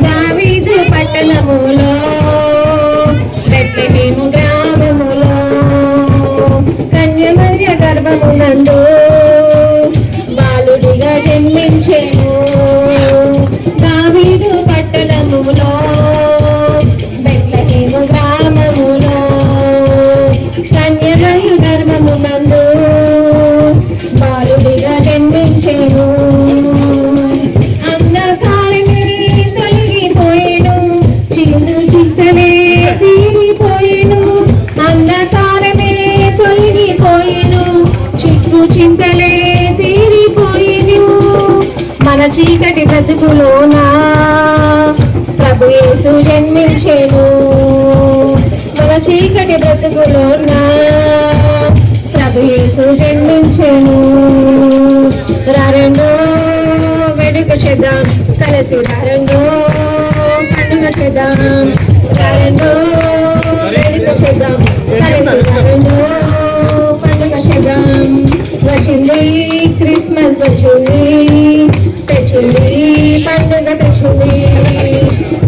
దావీదు పట్టణములో బెత్లెహేము గ్రామములో కన్యమర్య గర్భమునందు బాలుడిగా జన్మించెను దావీదు పట్టణములో బెత్లెహేము గ్రామములో కన్యమర్య గర్భమునందు బాలుడిగా జన్మించెను అంధకారమే తొలగిపోయెను చిందు చిత్తలే తీరిపోయెను అంధకారమే తొలగిపోయెను చిక్కు చింతలే తీరిపోయెను మన చీకటి బ్రతుకులోన ప్రభు యేసు జన్మించెను మన చీకటి బ్రతుకులోన ప్రభు యేసు జన్మించెను రారండో వేడుక చేద్దాం కలిసి రారండో పండుగ చేద్దాం రారండో వేడుక చేద్దాం కలిసి రారండో పండుగ చేద్దాం వచ్చింది క్రిస్మస్ వచ్చింది తెచ్చింది పండుగ తెచ్చింది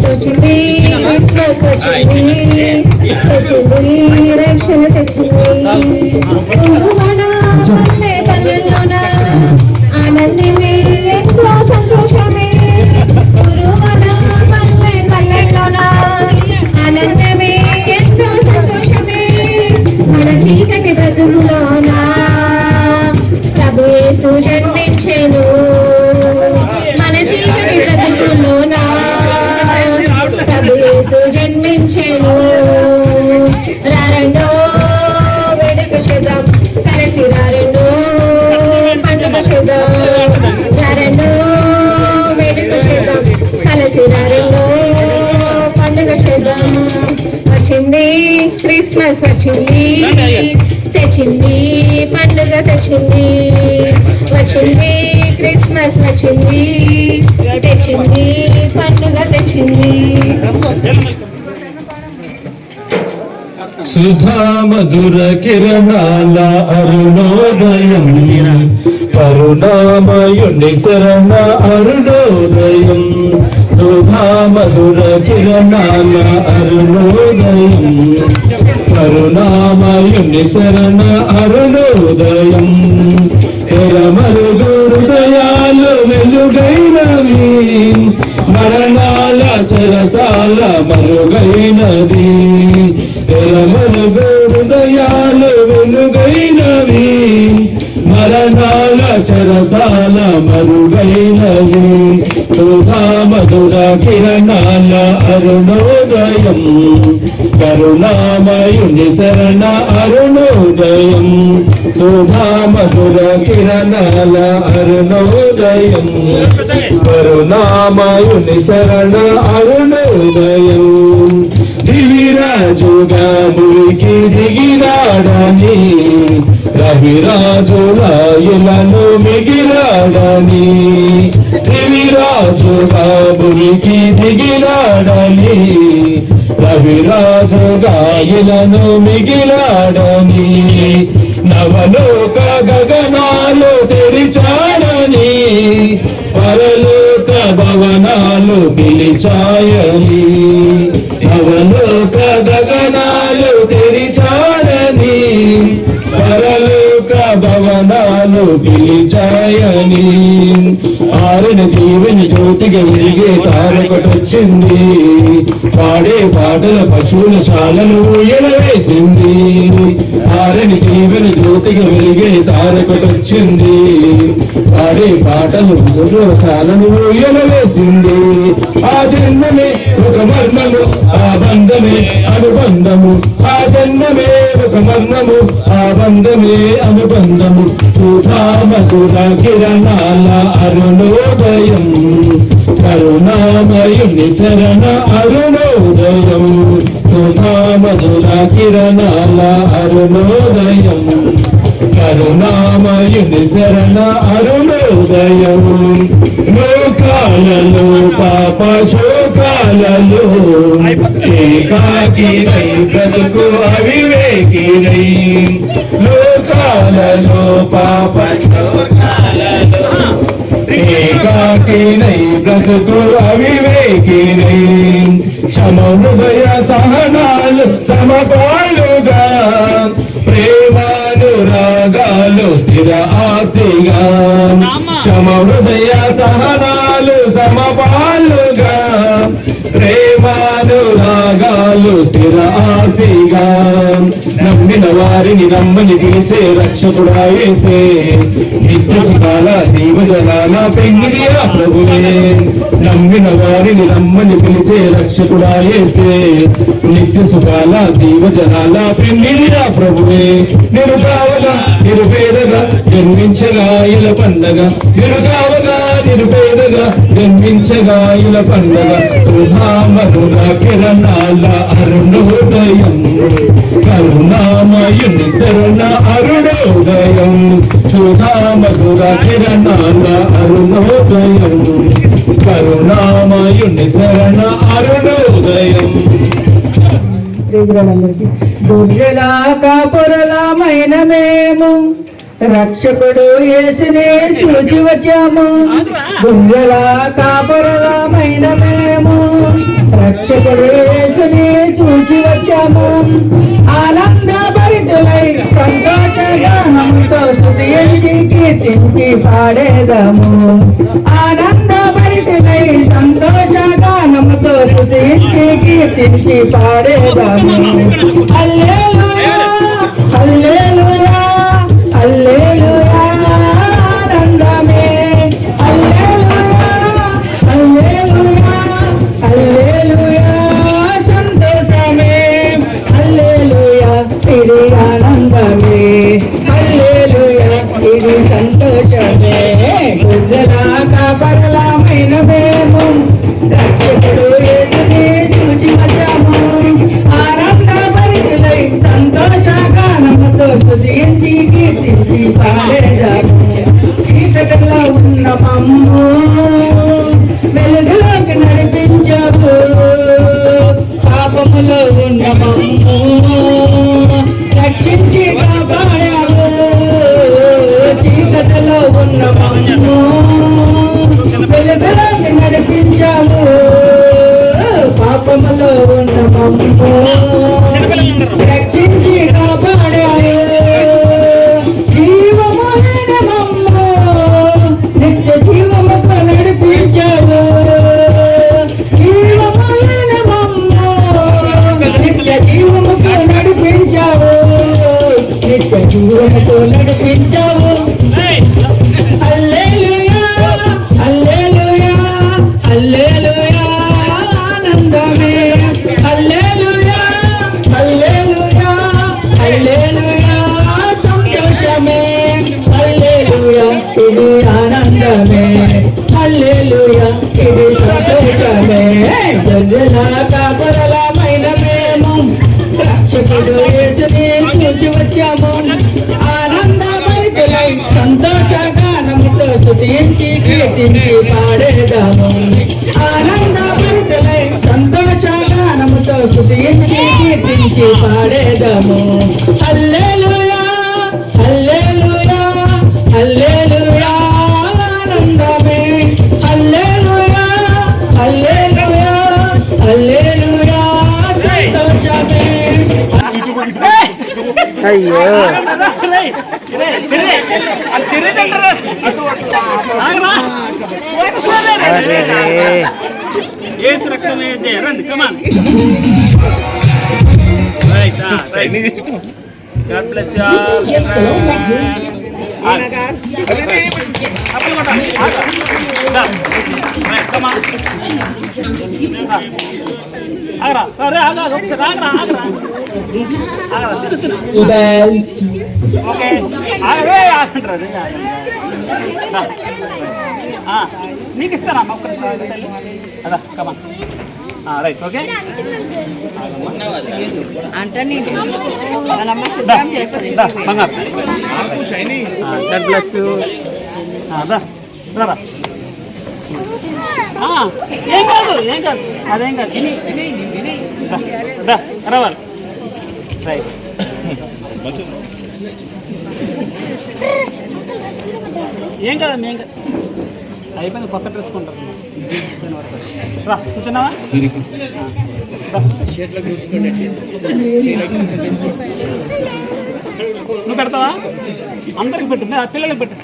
వచ్చింది క్రిస్మస్ వచ్చింది తెచ్చింది రక్షణ తెచ్చింది పల్లెల్లోన ఆనందమే ఎంతో సంతోషమే కలిసి రండో పండుగ చేద్దాం. వచ్చింది క్రిస్మస్ వచ్చింది, తెచ్చింది పండుగ తెచ్చింది. వచ్చింది క్రిస్మస్ వచ్చింది, తెచ్చింది పండుగ తెచ్చింది. సుధా మధుర కిరణాల అరుణోదయం, కరుణామయుని శరణ అరుణోదయం. సుధా మధుర కిరణాల అరుణోదయం, కరుణామయుని శరణ అరుణోదయం. తెరమరుగు హృదయాలు వెలుగైనవి, మరణాల చెరసాల మరుగైనది. తెరమరుగు హృదయాలు వెలుగైనవి, మరణాల చెరసాల మరుగైనవి. సుధా మధుర కిరణాల అరుణోదయం, కరుణామయుని శరణ అరుణోదయం. సుధా మధుర కిరణాల అరుణోదయం, కరుణామయుని శరణ అరుణోదయం. దివిరాజుగా మురికి దిగిరాడని, రవిరాజుల ఇలను మిగిలాడని. దివిరాజుగా మురికి దిగిరాడని, రవిరాజుగా ఇలను మిగిలాడని. నవలోక గగనాలు తెరిచాడని, పరలోక భవనాలు పిలిచాయని. నవలోక గగనాలు తెరిచాడని, పరలోక భవనాలు పిలిచాయని. ఆరిన జీవని జ్యోతిగా వెలిగే తారకటొచ్చింది, పాడే పాటల పశువుల శాలను ఊయలవేసింది. ఆరిని జీవని జ్యోతిగా వెలిగే తారకటొచ్చింది, పాడే పాటలు పశువుల శాలను ఊయలవేసింది. ఆ జన్మమే ఒక మర్మము, ఆ బంధమే అనుబంధము. ఆ జన్మమే ఒక మర్మము, ఆ బంధమే అనుబంధము. సుధా మధుర కిరణాల అరుణోదయం, కరుణామయుని శరణ అరుణోదయం. సుధా మధుర కిరణాల అరుణోదయం, కరుణామయుని శరణ అరుణోదయం. లోకాలలో పాప శోకాలలో ఏకాకినై బ్రతుకు అవివేకినై. లోకాలలో పాప శోకాలలో ఏకాకినై బ్రతుకు అవివేకినై. సమహృదయ సహనాలు సమపాలుగా, ప్రేమానురాగాలు స్థిర ఆస్తిగా. సమహృదయ సహనాలు సమపాలుగా, ప్రేమానురాగాలు స్థిర ఆస్తిగా. నమ్మిన వారిని నమ్మని పిలిచే రక్షకుడా యేసే, నిత్య సుఖాల జీవజనాల పెంగిడియా ప్రభువే. నమ్మిన వారిని నమ్మని పిలిచే రక్షకుడా యేసే, నిత్య సుఖాల జీవజనాల పెంగిడియా ప్రభువే. నేను కావగా నిరుపేదగా జన్మించగా ఇలా పండగ, నేను కావగా నిరుపేదగా జన్మించగా ఇలా పండగ. సుధా మధుర కిరణాల అరుణోదయం, కరుణామయుని శరణ అరుణోదయం. సుధా మధుర కిరణాల అరుణోదయం, కరుణామయుని శరణ అరుణోదయం. అందరికీ గొర్రెల కాపురలమైన మేము రక్షకుడు యేసునే చూచి వచ్చాము. గొర్రెల కాపురలమైన మేము రక్షకుడు యేసునే చూచి వచ్చాము. ఆనంద భరితులై సంతోషగానముతో స్తుతించి కీర్తించి పాడేదము. ఆనంద భరితులై సంతోషగానముతో స్తుతించి కీర్తించి పాడేదము. హల్లెలూయా హల్లెలూయా హల్లెలూయా ఆనందమే. హల్లెలూయా హల్లెలూయా హల్లెలూయా సంతోషమే. హల్లెలూయా ఇది ఆనందమే. హల్లెలూయా ఇది సంతోషమే. గుజరా కాపరలమైన మేము రక్ష మమ్ము రక్షించి కాపాడావు జీవము లేని మమ్ము నిత్య జీవముతో నడిపించావు జీవము లేని మమ్ము నిత్య జీవముతో నడిపించావు నిత్య జీవముతో నడిపించావు హల్లెలూయా హల్లెలూయా హల్లెలూయా ఆనందమే హల్లెలూయా హల్లెలూయా హల్లెలూయా సంతోషమే హల్లెలూయా ఇది ఆనందమే హల్లెలూయా ఇది సంతోషమే గొర్రెల కాపరులమైన మేము రక్షకుడు యేసుని చూచి వచ్చాము ఆనందభరితులై సంతోషగానముతో స్తుతించి కీర్తించి పాడేదాము ఆనందభరితులై సంతోషగానముతో స్తుతించి కీర్తించి పాడేదాము హల్లెలూయా హల్లెలూయా హల్లెలూయా ఆనందమే హల్లెలూయా హల్లెలూయా హల్లెలూయా సంతోషమే అయ్యో God bless you all. Come on. ఆగరా సరే ఆగా ఒకసారి ఆగరా ఆగరా ఓకే ఆగవే ఆగండి నీకు ఇస్తారా ఒక్క నిమిషం అదా కమా రైట్ ఓకే బంగారు God bless you. అదా రా ఏం కాదు అదేం కాదు రావాలి రైట్ ఏం కాదమ్మా ఏం కాదు అయిపోయింది కొత్త డ్రెస్ కొంటారు రా కూర్చున్నావా నువ్వు పెడతావా అందరికి పెట్టు పిల్లలకి పెట్టు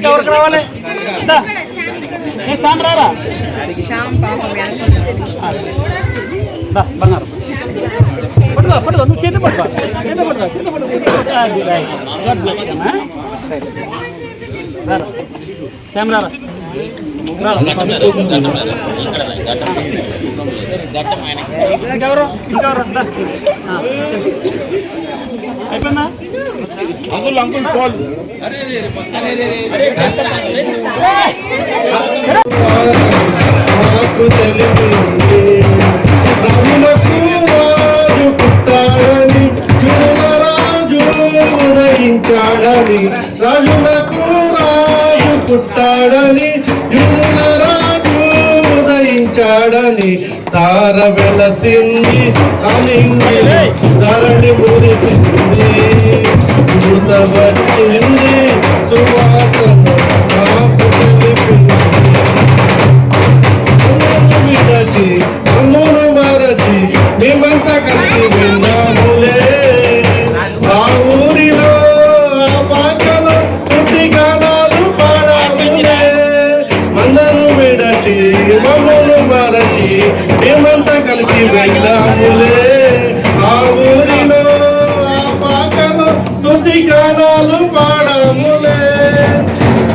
ఎవరికి రావాలి శ్యామ్ రారా బంగారు పట్టుకో నువ్వు చేతి పట్టుకో సార్ శ్యామ్ రారా ఇంకెవరు అయిపోయిందా అంకుల్ కాల్ రాజులకు రాజు పుట్టాడని యువరాజు ఉదయించాడని తార వెలసింది అనింగి ధరణి మురిసింది మృతబట్టింది సువాసన నాకు విడచి అమ్మును మరచి మేమంతా కలిసి వెళ్ళాములే ఆ ఊరిలో ఆ పాటలో పుట్టి గానాలు పాడాములే అందరూ విడచి మమ్మును మరచి మేమంతా కలిసి వెళ్ళాములే ఆ ఊరిలో ఆ పాటలో పుట్టి గానాలు పాడాములే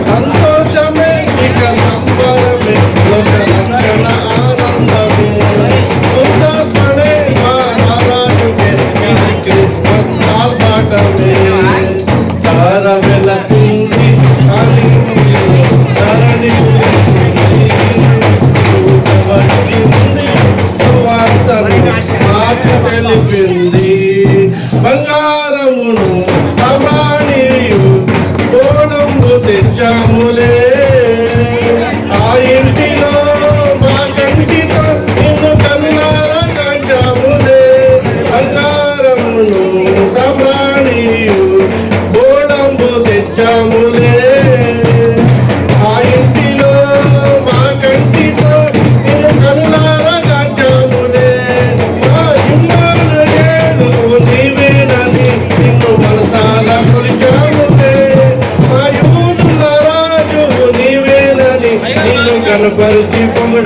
సంతోషమే ఇక సంబరమే ఒక రక్షణ ఆనందమే ఉత్తాత్మనే మా రాజుకే ఇది క్రిస్మస్ ఆర్భాటమే తార వెలసింది ధరణి వచ్చింది సువార్తను మాకు తెలిపింది బంగారమును అమానీయు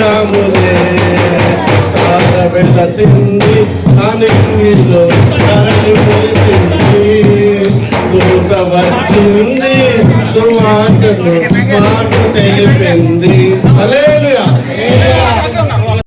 చూశాములే వెళతింది అనిలో ధరణి పోయింది దూత వచ్చింది దువాటను మాట తెలిపింది హల్లెలూయా